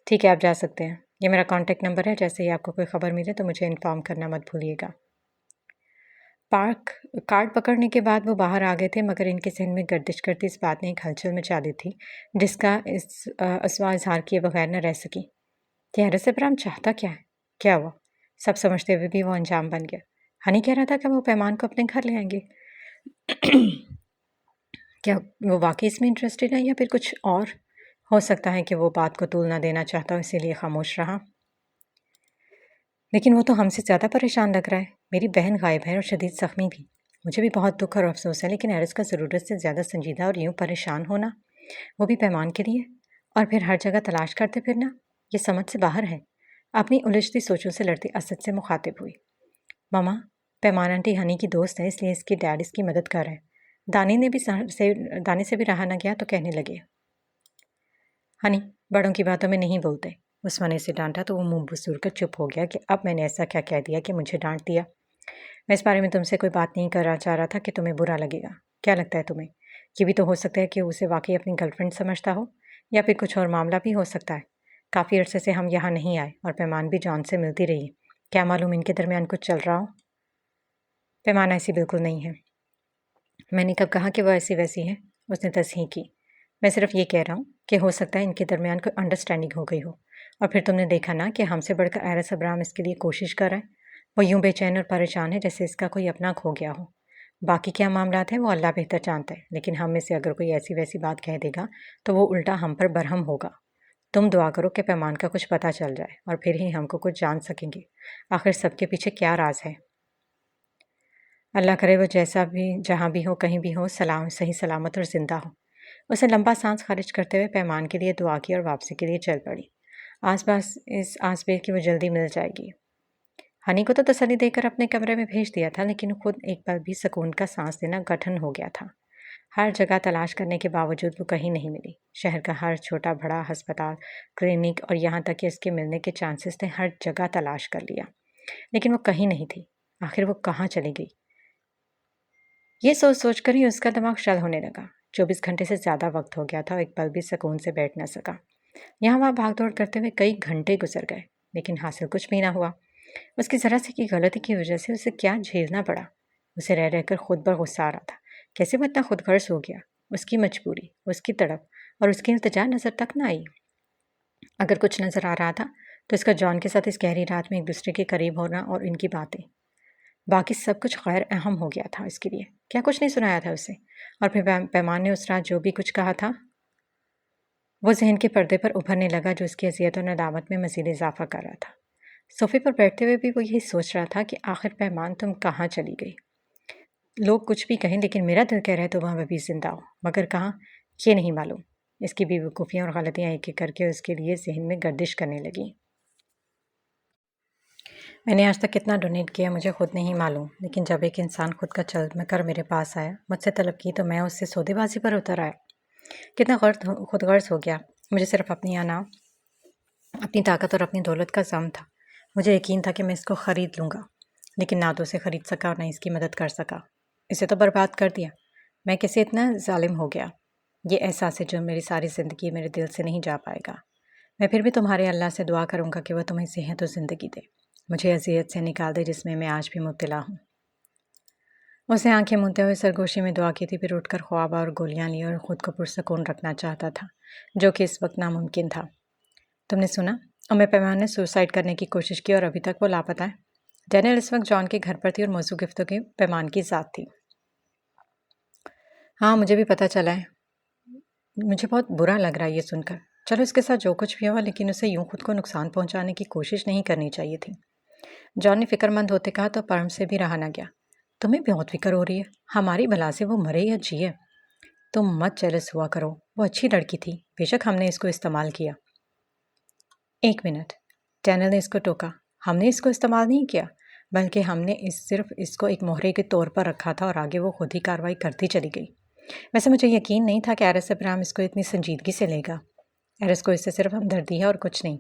ठीक है, आप जा सकते हैं। ये मेरा कॉन्टैक्ट नंबर है। जैसे ही आपको कोई खबर मिले तो मुझे इन्फॉर्म करना मत भूलिएगा। पार्क कार्ड पकड़ने के बाद वो बाहर आ गए थे, मगर इनके जहन में गर्दिश करती इस बात ने एक हलचल मचा दी थी जिसका इस असवा इजहार किए बगैर न रह सकी। कि एरिस इब्राहिम चाहता क्या है? क्या हुआ? सब समझते हुए भी वो अंजाम बन गया। हनी कह रहा था कि वो पैमान को अपने घर ले आएंगे। क्या वो वाकई इसमें इंटरेस्टेड है या फिर कुछ और? हो सकता है कि वो बात को तूल ना देना चाहता हो, इसीलिए खामोश रहा। लेकिन वो तो हमसे ज़्यादा परेशान लग रहा है। मेरी बहन गायब है और शदीद ज़ख्मी भी। मुझे भी बहुत दुख और अफसोस है, लेकिन एरिस का ज़रूरत से ज़्यादा संजीदा और यूँ परेशान होना, वो भी पैमान के लिए, और फिर हर जगह तलाश करते फिरना, ये समझ से बाहर है। अपनी उलझती सोचों से लड़ती असद से मुखातिब हुई। मामा, पैमान आंटी हनी की दोस्त है, इसलिए इसकी डैड इसकी मदद कर रहे हैं। दानी से भी रहा न गया तो कहने लगे। हनी, बड़ों की बातों में नहीं बोलते। उस्मान ने इसे डांटा तो वो मुंह बसूर कर चुप हो गया कि अब मैंने ऐसा क्या कह दिया कि मुझे डांट दिया। मैं इस बारे में तुमसे कोई बात नहीं करना चाह रहा था कि तुम्हें बुरा लगेगा। क्या लगता है तुम्हें? ये भी तो हो सकता है कि उसे वाकई अपनी गर्लफ्रेंड समझता हो, या फिर कुछ और मामला भी हो सकता है। काफ़ी अरसे से हम यहाँ नहीं आए और पैमान भी जॉन से मिलती रही। क्या मालूम इनके दरमियान कुछ चल रहा हो। पैमान ऐसी बिल्कुल नहीं है। मैंने कब कहा कि वो ऐसी वैसी है? उसने तस्हीह की। मैं सिर्फ ये कह रहा हूँ कि हो सकता है इनके दरमियान कोई अंडरस्टैंडिंग हो गई हो, और फिर तुमने देखा ना कि हमसे बढ़कर एरिस अब्राहम इसके लिए कोशिश कर रहा है। वो यूं बेचैन और परेशान है जैसे इसका कोई अपना खो गया हो। बाकी क्या मामलात हैं वो अल्लाह बेहतर जानता है, लेकिन हम में से अगर कोई ऐसी वैसी बात कह देगा तो वो उल्टा हम पर बरहम होगा। तुम दुआ करो कि पैमान का कुछ पता चल जाए और फिर ही हमको कुछ जान सकेंगे। आखिर सबके पीछे क्या राज है। अल्लाह करे वो जैसा भी जहाँ भी हो कहीं भी हो सही सलामत और ज़िंदा हो। उसे लंबा सांस खारिज करते हुए पैमान के लिए दुआ की और वापसी के लिए चल पड़ी। आस पास इस आस पे कि वो जल्दी मिल जाएगी। हनी को तो तसल्ली देकर अपने कमरे में भेज दिया था, लेकिन खुद एक पल भी सुकून का सांस लेना कठिन हो गया था। हर जगह तलाश करने के बावजूद वो कहीं नहीं मिली। शहर का हर छोटा बड़ा अस्पताल, क्लिनिक और यहाँ तक कि उसके मिलने के चांसेस थे, हर जगह तलाश कर लिया, लेकिन वो कहीं नहीं थी। आखिर वो कहाँ चली गई? ये सोच सोच कर ही उसका दिमाग शल होने लगा। 24 घंटे से ज़्यादा वक्त हो गया था और एक पल भी सुकून से बैठ न सका। यहाँ वहाँ भाग-दौड़ करते हुए कई घंटे गुजर गए, लेकिन हासिल कुछ भी ना हुआ। उसकी ज़रा सी की गलती की वजह से उसे क्या झेलना पड़ा। उसे रह रहकर खुद पर गुस्सा आ रहा था। कैसे वो इतना खुदगर्ज हो गया? उसकी मजबूरी, उसकी तड़प और उसकी इल्तिजा नज़र तक ना आई। अगर कुछ नज़र आ रहा था तो इसका जॉन के साथ इस गहरी रात में एक दूसरे के करीब होना और इनकी बातें। बाकी सब कुछ गैर अहम हो गया था इसके लिए। क्या कुछ नहीं सुनाया था उसे? और फिर पैमान ने उस रात जो भी कुछ कहा था, वो ज़हन के पर्दे पर उभरने लगा, जो उसकी अज़ियत और नदामत में मज़ीद इज़ाफ़ा कर रहा था। सोफ़े पर बैठते हुए भी वो यही सोच रहा था कि आखिर पैमान तुम कहाँ चली गई? लोग कुछ भी कहें, लेकिन मेरा दिल कह रहा है तो वह अभी ज़िंदा हो, मगर कहाँ, ये नहीं मालूम। इसकी बेवकूफ़ियाँ और गलतियाँ एक-एक करके उसके लिए ज़हन में गर्दिश करने लगीं। मैंने आज तक कितना डोनेट किया मुझे खुद नहीं मालूम, लेकिन जब एक इंसान खुद का चल कर मेरे पास आया, मुझसे तलब की, तो मैं उससे सौदेबाजी पर उतर आया। कितना खुदगर्ज हो गया। मुझे सिर्फ अपनी अना, अपनी ताकत और अपनी दौलत का ज़म था। मुझे यकीन था कि मैं इसको ख़रीद लूँगा, लेकिन ना तो उसे ख़रीद सका और ना इसकी मदद कर सका। इसे तो बर्बाद कर दिया। मैं कैसे इतना ज़ालिम हो गया? ये एहसास है जो मेरी सारी ज़िंदगी मेरे दिल से नहीं जा पाएगा। मैं फिर भी तुम्हारे अल्लाह से दुआ करूँगा कि वह तुम्हें सेहत और ज़िंदगी दे, मुझे अज़ियत से निकाल दे जिसमें मैं आज भी मुब्तला हूँ। उसने आंखें मूंदते हुए सरगोशी में दुआ की थी, फिर उठकर ख्वाब और गोलियां ली और ख़ुद को पुरसकून रखना चाहता था, जो कि इस वक्त नामुमकिन था। तुमने सुना? उम्मे पैमान ने सुसाइड करने की कोशिश की और अभी तक वो लापता है। डैनियल इस वक्त जॉन के घर पर थी और मौजू गुफ्तगू पैमान की ज़ात थी। हाँ, मुझे भी पता चला है। मुझे बहुत बुरा लग रहा है ये सुनकर। चलो, इसके साथ जो कुछ भी हुआ, लेकिन उसे यूं खुद को नुकसान पहुंचाने की कोशिश नहीं करनी चाहिए थी। जॉन ने फिक्रमंद होते कहा तो परम से भी रहा न गया। तुम्हें बहुत फिक्र हो रही है, हमारी भला से वो मरे या जिए। तुम मत जेलस हुआ करो, वो अच्छी लड़की थी, बेशक हमने इसको इस्तेमाल किया। एक मिनट, डैनियल ने इसको टोका। हमने इसको इस्तेमाल नहीं किया, बल्कि हमने सिर्फ इसको एक मोहरे के तौर पर रखा था और आगे वो खुद ही कार्रवाई करती चली गई। वैसे मुझे यकीन नहीं था कि एरिस अब्राहम इसको इतनी संजीदगी से लेगा। एरिस को इससे सिर्फ हमदर्दी है और कुछ नहीं,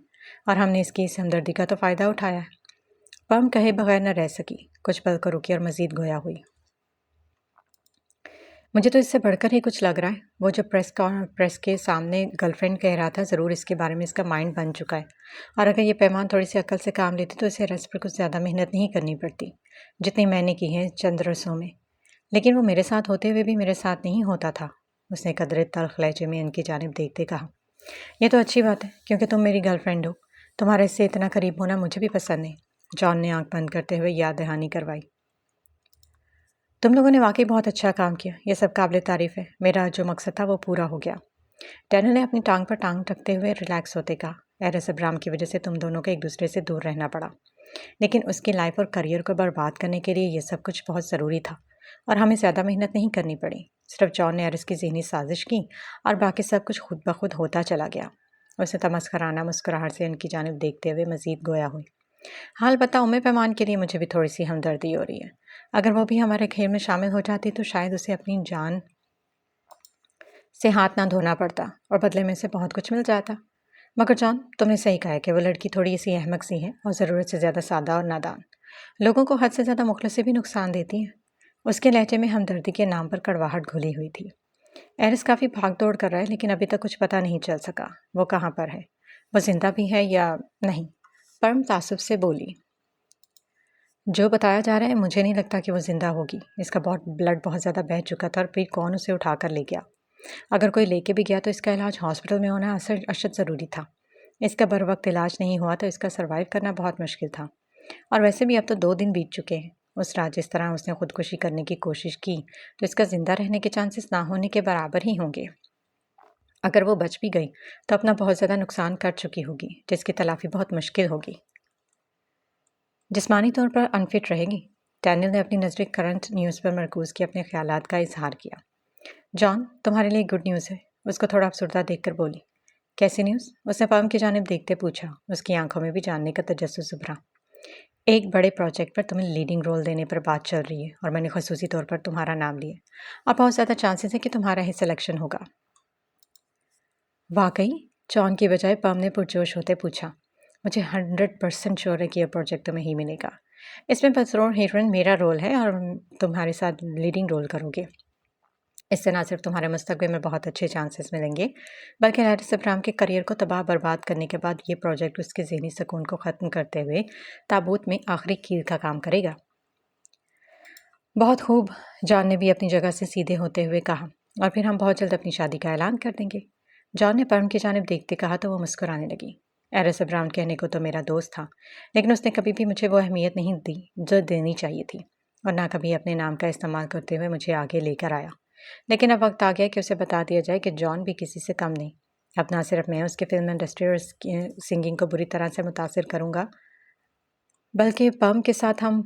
और हमने इसकी इस हमदर्दी का तो फ़ायदा उठाया है। पम कहे बगैर न रह सकी, कुछ पल को रुकी और मज़ीद गोया हुई। मुझे तो इससे बढ़कर ही कुछ लग रहा है। वो जो प्रेस के सामने गर्लफ्रेंड कह रहा था, ज़रूर इसके बारे में इसका माइंड बन चुका है। और अगर ये पैमान थोड़ी सी अक्ल से काम लेती तो इसे अरेस्ट पर कुछ ज़्यादा मेहनत नहीं करनी पड़ती, जितनी मैंने की है चंद रसों में। लेकिन वो मेरे साथ होते हुए भी मेरे साथ नहीं होता था, उसने कदरे तल्ख लहजे में इनकी जानिब देखते कहा। यह तो अच्छी बात है, क्योंकि तुम मेरी गर्लफ्रेंड हो। तुम्हारे इससे इतना करीब होना मुझे भी पसंद है। जॉन ने आंख बंद करते हुए याद दहानी करवाई। तुम लोगों ने वाकई बहुत अच्छा काम किया, यह सब काबिल तारीफ़ है। मेरा जो मकसद था वो पूरा हो गया। डैनियल ने अपनी टांग पर टांग रखते हुए रिलैक्स होते कहा। एरिस अब्राहम की वजह से तुम दोनों को एक दूसरे से दूर रहना पड़ा, लेकिन उसकी लाइफ और करियर को बर्बाद करने के लिए यह सब कुछ बहुत ज़रूरी था और हमें ज़्यादा मेहनत नहीं करनी पड़ी। सिर्फ जॉन ने एरिस की ज़हनी साजिश की और बाकी सब कुछ खुद ब खुद होता चला गया। उसे तमस्कराना मुस्कुराहट से उनकी जानिब देखते हुए मज़ीद गोया हुई। हाल बताओ, मैं पैमान के लिए मुझे भी थोड़ी सी हमदर्दी हो रही है। अगर वो भी हमारे खेल में शामिल हो जाती तो शायद उसे अपनी जान से हाथ ना धोना पड़ता और बदले में से बहुत कुछ मिल जाता। मगर जॉन, तुमने सही कहा है कि वो लड़की थोड़ी सी अहमक सी है और ज़रूरत से ज़्यादा सादा और नादान। लोगों को हद से ज़्यादा मुखलस से भी नुकसान देती है। उसके लहजे में हमदर्दी के नाम पर कड़वाहट घुली हुई थी। एरिस काफ़ी भाग दौड़ कर रहा है, लेकिन अभी तक कुछ पता नहीं चल सका वो कहाँ पर है, वो जिंदा भी है या नहीं। परम तासुब से बोली। जो बताया जा रहा है, मुझे नहीं लगता कि वो जिंदा होगी। इसका ब्लड बहुत ज़्यादा बह चुका था और फिर कौन उसे उठा कर ले गया। अगर कोई लेके भी गया तो इसका इलाज हॉस्पिटल में होना अशद ज़रूरी था। इसका बर वक्त इलाज नहीं हुआ तो इसका सर्वाइव करना बहुत मुश्किल था। और वैसे भी अब तो 2 दिन बीत चुके हैं। उस रात जिस तरह उसने खुदकुशी करने की कोशिश की तो इसका ज़िंदा रहने के चांसेस ना होने के बराबर ही होंगे। अगर वो बच भी गई तो अपना बहुत ज़्यादा नुकसान कर चुकी होगी, जिसकी तलाफ़ी बहुत मुश्किल होगी। जिस्मानी तौर पर अनफिट रहेगी। डैनियल ने अपनी नज़रें करंट न्यूज़ पर मरकूज़ की अपने ख्यालात का इजहार किया। जॉन, तुम्हारे लिए गुड न्यूज़ है, उसको थोड़ा अफसरदा देखकर बोली। कैसी न्यूज़? उसने पम की जानिब देखते पूछा। उसकी आंखों में भी जानने का तजस्सुस उभरा। एक बड़े प्रोजेक्ट पर तुम्हें लीडिंग रोल देने पर बात चल रही है और मैंने खसूसी तौर पर तुम्हारा नाम लिया। अब बहुत ज़्यादा चांसेस है कि तुम्हारा ही सिलेक्शन होगा। वाकई? जॉन की बजाय पम ने पुरजोश होते पूछा। मुझे 100% श्योर है कि यह प्रोजेक्ट तुम्हें ही मिलेगा। इसमें बतौर हीरोइन मेरा रोल है और तुम्हारे साथ लीडिंग रोल करोगे। इससे ना सिर्फ तुम्हारे मुस्तकबिल में बहुत अच्छे चांसेस मिलेंगे, बल्कि हैरिस अब्राहम के करियर को तबाह बर्बाद करने के बाद ये प्रोजेक्ट उसके ज़हनी सुकून को ख़त्म करते हुए ताबूत में आखिरी कील का काम करेगा। बहुत खूब, जॉन ने भी अपनी जगह से सीधे होते हुए कहा, और फिर हम बहुत जल्द अपनी शादी का ऐलान कर देंगे। जॉन ने पर्म की जानिब देखते कहा तो वो मुस्कुराने लगी। हैरिस अब्राहम कहने को तो मेरा दोस्त था, लेकिन उसने कभी भी मुझे वो अहमियत नहीं दी जो देनी चाहिए थी, और ना कभी अपने नाम का इस्तेमाल करते हुए मुझे आगे लेकर आया। लेकिन अब वक्त आ गया कि उसे बता दिया जाए कि जॉन भी किसी से कम नहीं। अब ना सिर्फ मैं उसके फिल्म इंडस्ट्री और सिंगिंग को बुरी तरह से मुतासिर करूंगा, बल्कि पम के साथ हम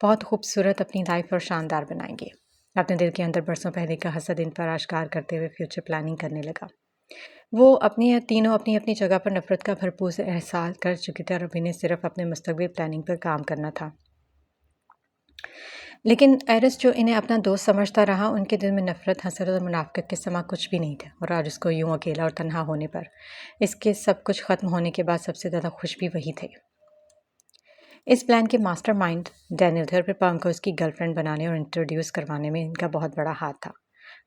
बहुत खूबसूरत अपनी लाइफ और शानदार बनाएंगे। अपने दिल के अंदर बरसों पहले का हसद इन पर आश्कार करते हुए फ्यूचर प्लानिंग करने लगा। वो तीनों अपनी अपनी जगह पर नफरत का भरपूर एहसास कर चुके थे और अभी ने सिर्फ अपने मुस्तकबिल प्लानिंग पर काम करना था। लेकिन एरिस जो इन्हें अपना दोस्त समझता रहा, उनके दिल में नफरत, हसद और मुनाफिकत के समा कुछ भी नहीं थे, और आज उसको यूं अकेला और तन्हा होने पर इसके सब कुछ ख़त्म होने के बाद सबसे ज़्यादा खुश भी वही थे। इस प्लान के मास्टरमाइंड डैनियल थे और फिर पम को उसकी गर्लफ्रेंड बनाने और इंट्रोड्यूस करवाने में इनका बहुत बड़ा हाथ था।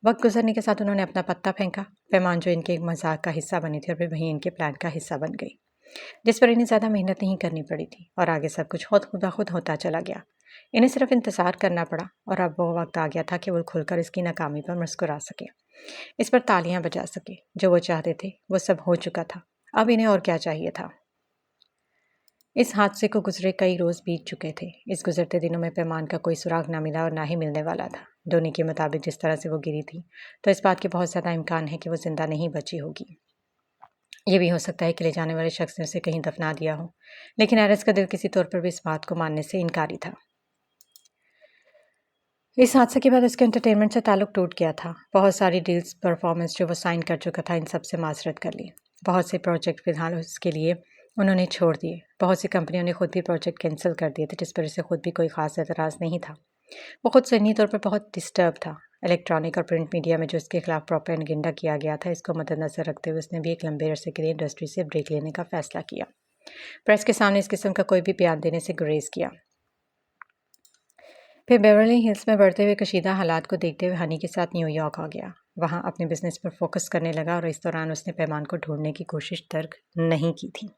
वक्त गुजरने के साथ उन्होंने अपना पत्ता फेंका। पैमान जो इनके एक मजाक का हिस्सा बनी थी और फिर वहीं इनके प्लान का हिस्सा बन गई, जिस पर इन्हें ज़्यादा मेहनत नहीं करनी पड़ी थी, और आगे सब कुछ खुद खुद होता चला गया। इन्हें सिर्फ इंतज़ार करना पड़ा, और अब वो वक्त आ गया था कि वो खुलकर इसकी नाकामी पर मुस्कुरा सके, इस पर तालियां बजा सके। जो वो चाहते थे वो सब हो चुका था, अब इन्हें और क्या चाहिए था। इस हादसे को गुजरे कई रोज़ बीत चुके थे। इस गुजरते दिनों में पैमान का कोई सुराग ना मिला और ना ही मिलने वाला था। डोनी के मुताबिक जिस तरह से वो गिरी थी, तो इस बात के बहुत ज़्यादा इम्कान है कि वो ज़िंदा नहीं बची होगी। ये भी हो सकता है कि ले जाने वाले शख्स ने उसे कहीं दफना दिया हो, लेकिन एरिस का दिल किसी तौर पर भी इस बात को मानने से इनकारी था। इस हादसे के बाद उसके एंटरटेनमेंट से ताल्लुक टूट गया था। बहुत सारी डील्स, परफॉर्मेंस जो वो साइन कर चुका था, इन सब से माजरत कर ली। बहुत से प्रोजेक्ट फिलहाल उसके लिए उन्होंने छोड़ दिए। बहुत सी कंपनियों ने खुद भी प्रोजेक्ट कैंसिल कर दिए थे, जिस पर उसे खुद भी कोई ख़ास एतराज़ नहीं था। वो खुद ज़हनी तौर पर बहुत डिस्टर्ब था। इलेक्ट्रॉनिक और प्रिंट मीडिया में जो इसके खिलाफ प्रोपेगेंडा किया गया था, इसको मद्देनजर रखते हुए उसने भी एक लंबे अरसे के लिए इंडस्ट्री से ब्रेक लेने का फैसला किया। प्रेस के सामने इस किस्म का कोई भी बयान देने से गुरेज किया। फिर बेवर्ली हिल्स में बढ़ते हुए कशीदा हालात को देखते हुए हनी के साथ न्यूयॉर्क आ गया। वहाँ अपने बिजनेस पर फोकस करने लगा, और इस दौरान उसने पैमान को ढूंढने की कोशिश तर्क नहीं की थी।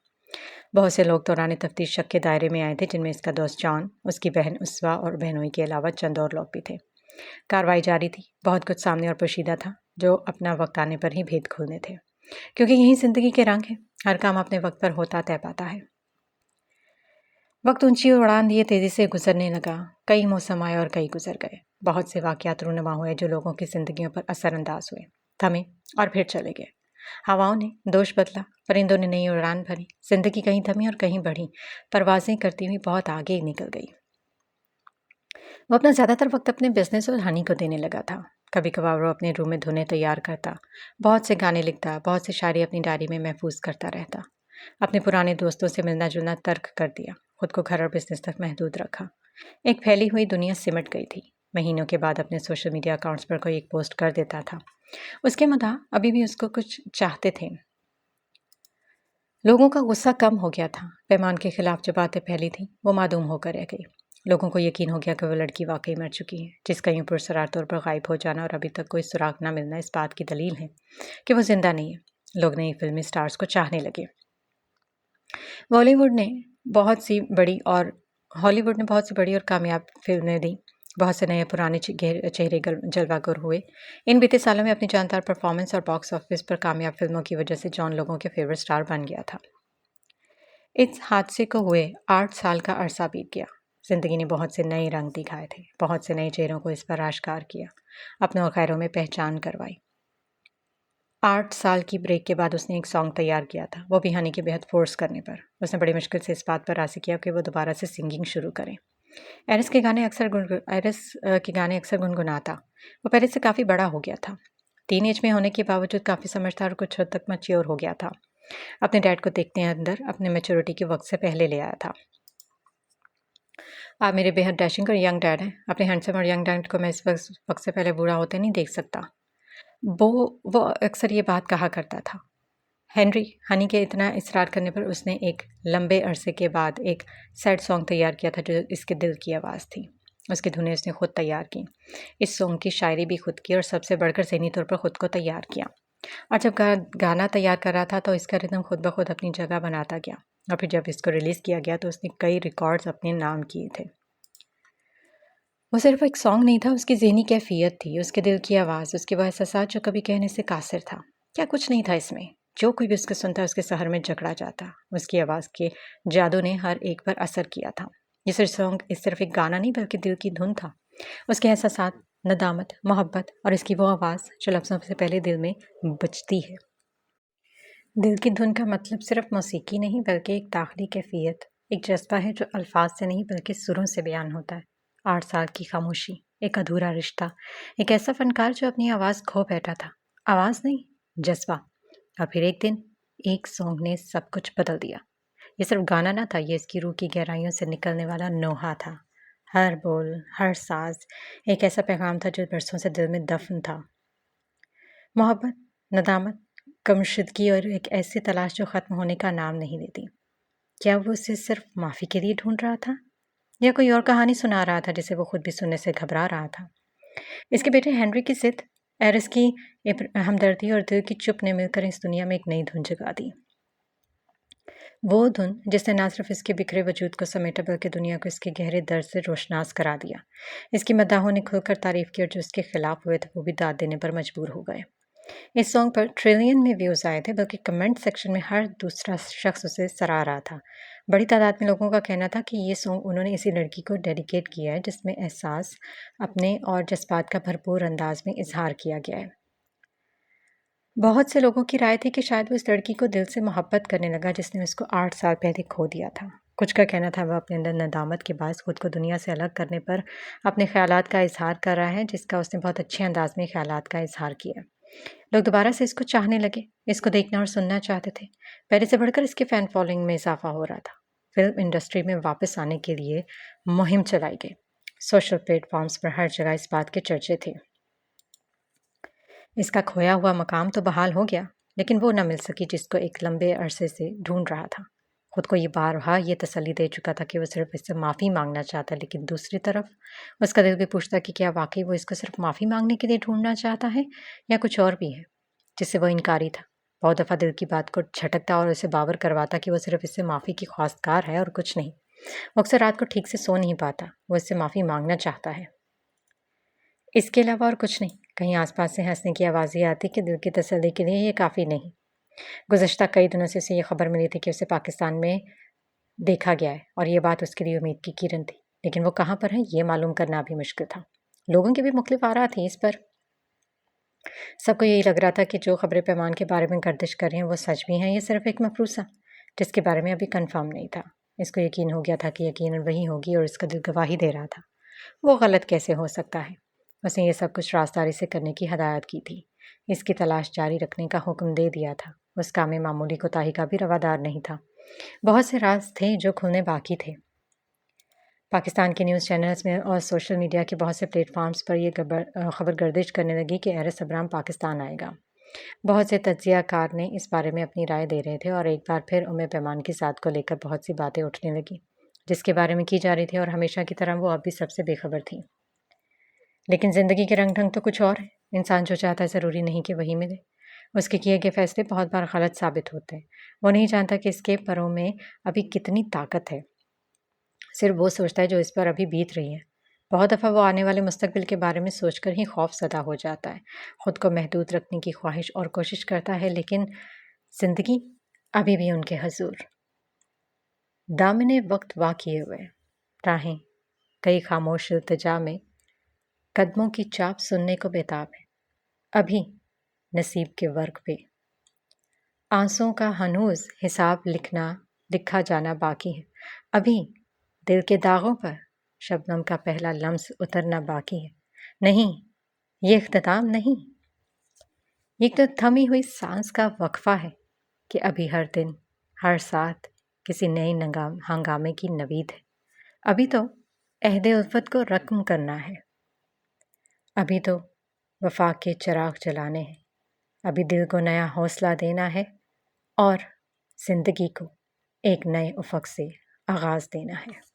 बहुत से लोग दौरान तफ्तीश शक के दायरे में आए थे, जिनमें इसका दोस्त जॉन, उसकी बहन उसवा और बहनोई के अलावा चंद और लोग भी थे। कार्रवाई जारी थी। बहुत कुछ सामने और पोशीदा था, जो अपना वक्त आने पर ही भेद खोलने थे, क्योंकि यही ज़िंदगी के रंग है। हर काम अपने वक्त पर होता तय पाता है। वक्त ऊंची उड़ान दिए तेज़ी से गुजरने लगा। कई मौसम आए और कई गुजर गए। बहुत से वाक़यात रूनुमा हुए जो लोगों की ज़िंदगियों पर असरअंदाज हुए, थमे और फिर चले गए। हवाओं ने दोष बदला, परिंदों ने नई उड़ान भरी, ज़िंदगी कहीं थमी और कहीं बढ़ी, परवाज़ें करती हुई बहुत आगे निकल गई। वो अपना ज़्यादातर वक्त अपने बिजनेस और हनी को देने लगा था। कभी कभार वो अपने रूम में धुनें तैयार करता, बहुत से गाने लिखता, बहुत से शायरी अपनी डायरी में महफूज करता रहता। अपने पुराने दोस्तों से मिलना जुलना तर्क कर दिया, खुद को घर और बिजनेस तक महदूद रखा। एक फैली हुई दुनिया सिमट गई थी। महीनों के बाद अपने सोशल मीडिया अकाउंट्स पर कोई एक पोस्ट कर देता था। उसके मदाह अभी भी उसको कुछ चाहते थे। लोगों का गुस्सा कम हो गया था। पैमान के खिलाफ जो बातें फैली थी, वो मादूम होकर रह गई। लोगों को यकीन हो गया कि वो लड़की वाकई मर चुकी है, जिसका यूं पुरसरार तौर पर गायब हो जाना और अभी तक कोई सुराग न मिलना इस बात की दलील है कि वो जिंदा नहीं है। लोग नई फिल्मी स्टार्स को चाहने लगे। हॉलीवुड ने बहुत सी बड़ी और कामयाब फिल्में दी। बहुत से नए पुराने चेहरे जलवागर हुए। इन बीते सालों में अपनी जानदार परफॉर्मेंस और बॉक्स ऑफिस पर कामयाब फिल्मों की वजह से जॉन लोगों के फेवरेट स्टार बन गया था। इस हादसे को हुए 8 साल का अरसा बीत गया। जिंदगी ने बहुत से नए रंग दिखाए थे, बहुत से नए चेहरों को इस पर आश्कार किया, अपनों और खैरों में पहचान करवाई। 8 साल की ब्रेक के बाद उसने एक सॉन्ग तैयार किया था, वो भी हनी के बेहद फोर्स करने पर। उसने बड़ी मुश्किल से इस बात पर राज़ी किया कि वो दोबारा से सिंगिंग शुरू करें। एरिस के गाने अक्सर गुनगुनाता। वो पहले से काफ़ी बड़ा हो गया था। टीनेज में होने के बावजूद काफ़ी समझदार और कुछ हद तक मैच्योर हो गया था। اپنے ڈیڈ کو دیکھتے ہیں اندر اپنے میچورٹی کے وقت سے پہلے لے آیا تھا۔ آپ میرے بے حد ڈیشنگ اور ینگ ڈیڈ ہیں۔ اپنے ہینڈسم اور ینگ ڈیڈ کو میں اس وقت سے پہلے بوڑھا ہوتے نہیں دیکھ سکتا۔ وہ اکثر یہ بات کہا کرتا تھا۔ ہنری ہنی کے اتنا اصرار کرنے پر اس نے ایک لمبے عرصے کے بعد ایک سیڈ سانگ تیار کیا تھا جو اس کے دل کی آواز تھی۔ اس کی دھنیں اس نے خود تیار کی، اس سانگ کی شاعری بھی خود کی اور سب سے بڑھ کر ذہنی طور پر خود کو تیار کیا۔ اور جب گانا تیار کر رہا تھا تو اس کا ردم خود بخود اپنی جگہ بناتا گیا، اور پھر جب اس کو ریلیز کیا گیا تو اس نے کئی ریکارڈز اپنے نام کیے تھے۔ وہ صرف ایک سانگ نہیں تھا، اس کی ذہنی کیفیت تھی، اس کے دل کی آواز، اس کے وہ احساسات جو کبھی کہنے سے قاصر تھا۔ کیا کچھ نہیں تھا اس میں، جو کوئی بھی اس کو سنتا اس کے سحر میں جکڑا جاتا۔ اس کی آواز کے جادو نے ہر ایک پر اثر کیا تھا۔ یہ صرف ایک گانا نہیں بلکہ دل کی دھن تھا۔ اس کے احساسات، ندامت، محبت اور اس کی وہ آواز جو لفظوں سے پہلے دل میں بجتی ہے۔ دل کی دھن کا مطلب صرف موسیقی نہیں بلکہ ایک داخلی کیفیت، ایک جذبہ ہے جو الفاظ سے نہیں بلکہ سروں سے بیان ہوتا ہے۔ 8 سال کی خاموشی، ایک ادھورا رشتہ، ایک ایسا فنکار جو اپنی آواز کھو بیٹھا تھا۔ آواز نہیں، جذبہ۔ اور پھر ایک دن ایک سانگ نے سب کچھ بدل دیا۔ یہ صرف گانا نہ تھا، یہ اس کی روح کی گہرائیوں سے نکلنے والا نوحہ تھا۔ ہر بول، ہر ساز ایک ایسا پیغام تھا جو برسوں سے دل میں دفن تھا۔ محبت، ندامت، گمشدگی اور ایک ایسی تلاش جو ختم ہونے کا نام نہیں لیتی۔ کیا وہ اسے صرف معافی کے لیے ڈھونڈ رہا تھا یا کوئی اور کہانی سنا رہا تھا جسے وہ خود بھی سننے سے گھبرا رہا تھا؟ اس کے بیٹے ہنری کی ضد، ایرس کی ہمدردی اور دل کی چپ نے مل کر اس دنیا میں ایک نئی دھن جگا دی۔ وہ دھن جس نے نہ صرف اس کے بکھرے وجود کو سمیٹا بلکہ دنیا کو اس کے گہرے درد سے روشناس کرا دیا۔ اس کی مداحوں نے کھل کر تعریف کی اور جو اس کے خلاف ہوئے تھے وہ بھی داد دینے پر مجبور ہو گئے۔ اس سانگ پر ٹریلین میں ویوز آئے تھے بلکہ کمنٹ سیکشن میں ہر دوسرا شخص اسے سراہ رہا تھا۔ بڑی تعداد میں لوگوں کا کہنا تھا کہ یہ سانگ انہوں نے اسی لڑکی کو ڈیڈیکیٹ کیا ہے جس میں احساس، اپنے اور جذبات کا بھرپور انداز میں اظہار کیا گیا ہے۔ بہت سے لوگوں کی رائے تھی کہ شاید وہ اس لڑکی کو دل سے محبت کرنے لگا جس نے اس کو 8 سال پہلے کھو دیا تھا۔ کچھ کا کہنا تھا وہ اپنے اندر ندامت کے باعث خود کو دنیا سے الگ کرنے پر اپنے خیالات کا اظہار کر رہا ہے جس کا اس نے بہت اچھے انداز میں خیالات کا اظہار کیا۔ لوگ دوبارہ سے اس کو چاہنے لگے، اس کو دیکھنا اور سننا چاہتے تھے۔ پہلے سے بڑھ کر اس کے فین فالوئنگ میں اضافہ ہو رہا تھا۔ فلم انڈسٹری میں واپس آنے کے لیے مہم چلائی گئی۔ سوشل پلیٹ فارمز پر ہر جگہ اس بات کے چرچے تھے۔ اس کا کھویا ہوا مقام تو بحال ہو گیا، لیکن وہ نہ مل سکی جس کو ایک لمبے عرصے سے ڈھونڈ رہا تھا۔ خود کو یہ بارہا یہ تسلی دے چکا تھا کہ وہ صرف اس سے معافی مانگنا چاہتا، لیکن دوسری طرف اس کا دل بھی پوچھتا کہ کیا واقعی وہ اس کو صرف معافی مانگنے کے لیے ڈھونڈنا چاہتا ہے یا کچھ اور بھی ہے جس سے وہ انکاری تھا۔ بہت دفعہ دل کی بات کو جھٹکتا اور اسے باور کرواتا کہ وہ صرف اس سے معافی کی خواستگار ہے اور کچھ نہیں۔ وہ اکثر رات کو ٹھیک سے سو نہیں پاتا، وہ اس سے معافی مانگنا چاہتا ہے، اس کے علاوہ اور کچھ نہیں۔ کہیں آس پاس سے ہنسنے کی آوازیں آتی کہ دل کی تسلی کے لیے یہ کافی نہیں۔ گزشتہ کئی دنوں سے اسے یہ خبر ملی تھی کہ اسے پاکستان میں دیکھا گیا ہے اور یہ بات اس کے لیے امید کی کرن تھی، لیکن وہ کہاں پر ہے یہ معلوم کرنا بھی مشکل تھا۔ لوگوں کی بھی مختلف آراء تھیں اس پر۔ سب کو یہی لگ رہا تھا کہ جو خبریں پیمان کے بارے میں گردش کر رہی ہیں وہ سچ بھی ہیں، یہ صرف ایک مفروضہ جس کے بارے میں ابھی کنفرم نہیں تھا۔ اس کو یقین ہو گیا تھا کہ یقیناً وہی ہوگی اور اس کا دل گواہی دے رہا تھا۔ وہ غلط کیسے ہو سکتا ہے؟ اس نے یہ سب کچھ رازداری سے کرنے کی ہدایت کی تھی، اس کی تلاش جاری رکھنے کا حکم دے دیا تھا۔ اس کام میں معمولی کوتاہی کا بھی روادار نہیں تھا۔ بہت سے راز تھے جو کھلنے باقی تھے۔ پاکستان کے نیوز چینلز میں اور سوشل میڈیا کے بہت سے پلیٹ فارمز پر یہ خبر گردش کرنے لگی کہ ایرس ابرام پاکستان آئے گا۔ بہت سے تجزیہ کار نے اس بارے میں اپنی رائے دے رہے تھے اور ایک بار پھر پیمان کی ذات کو لے کر بہت سی باتیں اٹھنے لگیں جس کے بارے میں کی جا رہی تھی، اور ہمیشہ کی طرح وہ اب بھی سب سے بے خبر تھی۔ لیکن زندگی کے رنگ ڈھنگ تو کچھ اور ہے۔ انسان جو چاہتا ہے ضروری نہیں کہ وہی ملے۔ اس کے کیے گئے فیصلے بہت بار غلط ثابت ہوتے ہیں۔ وہ نہیں جانتا کہ اس کے پروں میں ابھی کتنی طاقت ہے، صرف وہ سوچتا ہے جو اس پر ابھی بیت رہی ہے۔ بہت دفعہ وہ آنے والے مستقبل کے بارے میں سوچ کر ہی خوف زدہ ہو جاتا ہے، خود کو محدود رکھنے کی خواہش اور کوشش کرتا ہے، لیکن زندگی ابھی بھی ان کے حضور۔ دامن وقت وا کیے ہوئے راہیں کئی خاموش التجا میں قدموں کی چاپ سننے کو بےتاب ہے، ابھی نصیب کے ورق پہ آنسوں کا ہنوز حساب لکھا جانا باقی ہے، ابھی دل کے داغوں پر شبنم کا پہلا لمس اترنا باقی ہے۔ نہیں، یہ اختتام نہیں، یہ تو تھمی ہوئی سانس کا وقفہ ہے، کہ ابھی ہر دن ہر ساتھ کسی نئے ہنگامے کی نوید ہے۔ ابھی تو عہد الفت کو رقم کرنا ہے، ابھی تو وفا کے چراغ جلانے ہیں، ابھی دل کو نیا حوصلہ دینا ہے اور زندگی کو ایک نئے افق سے آغاز دینا ہے۔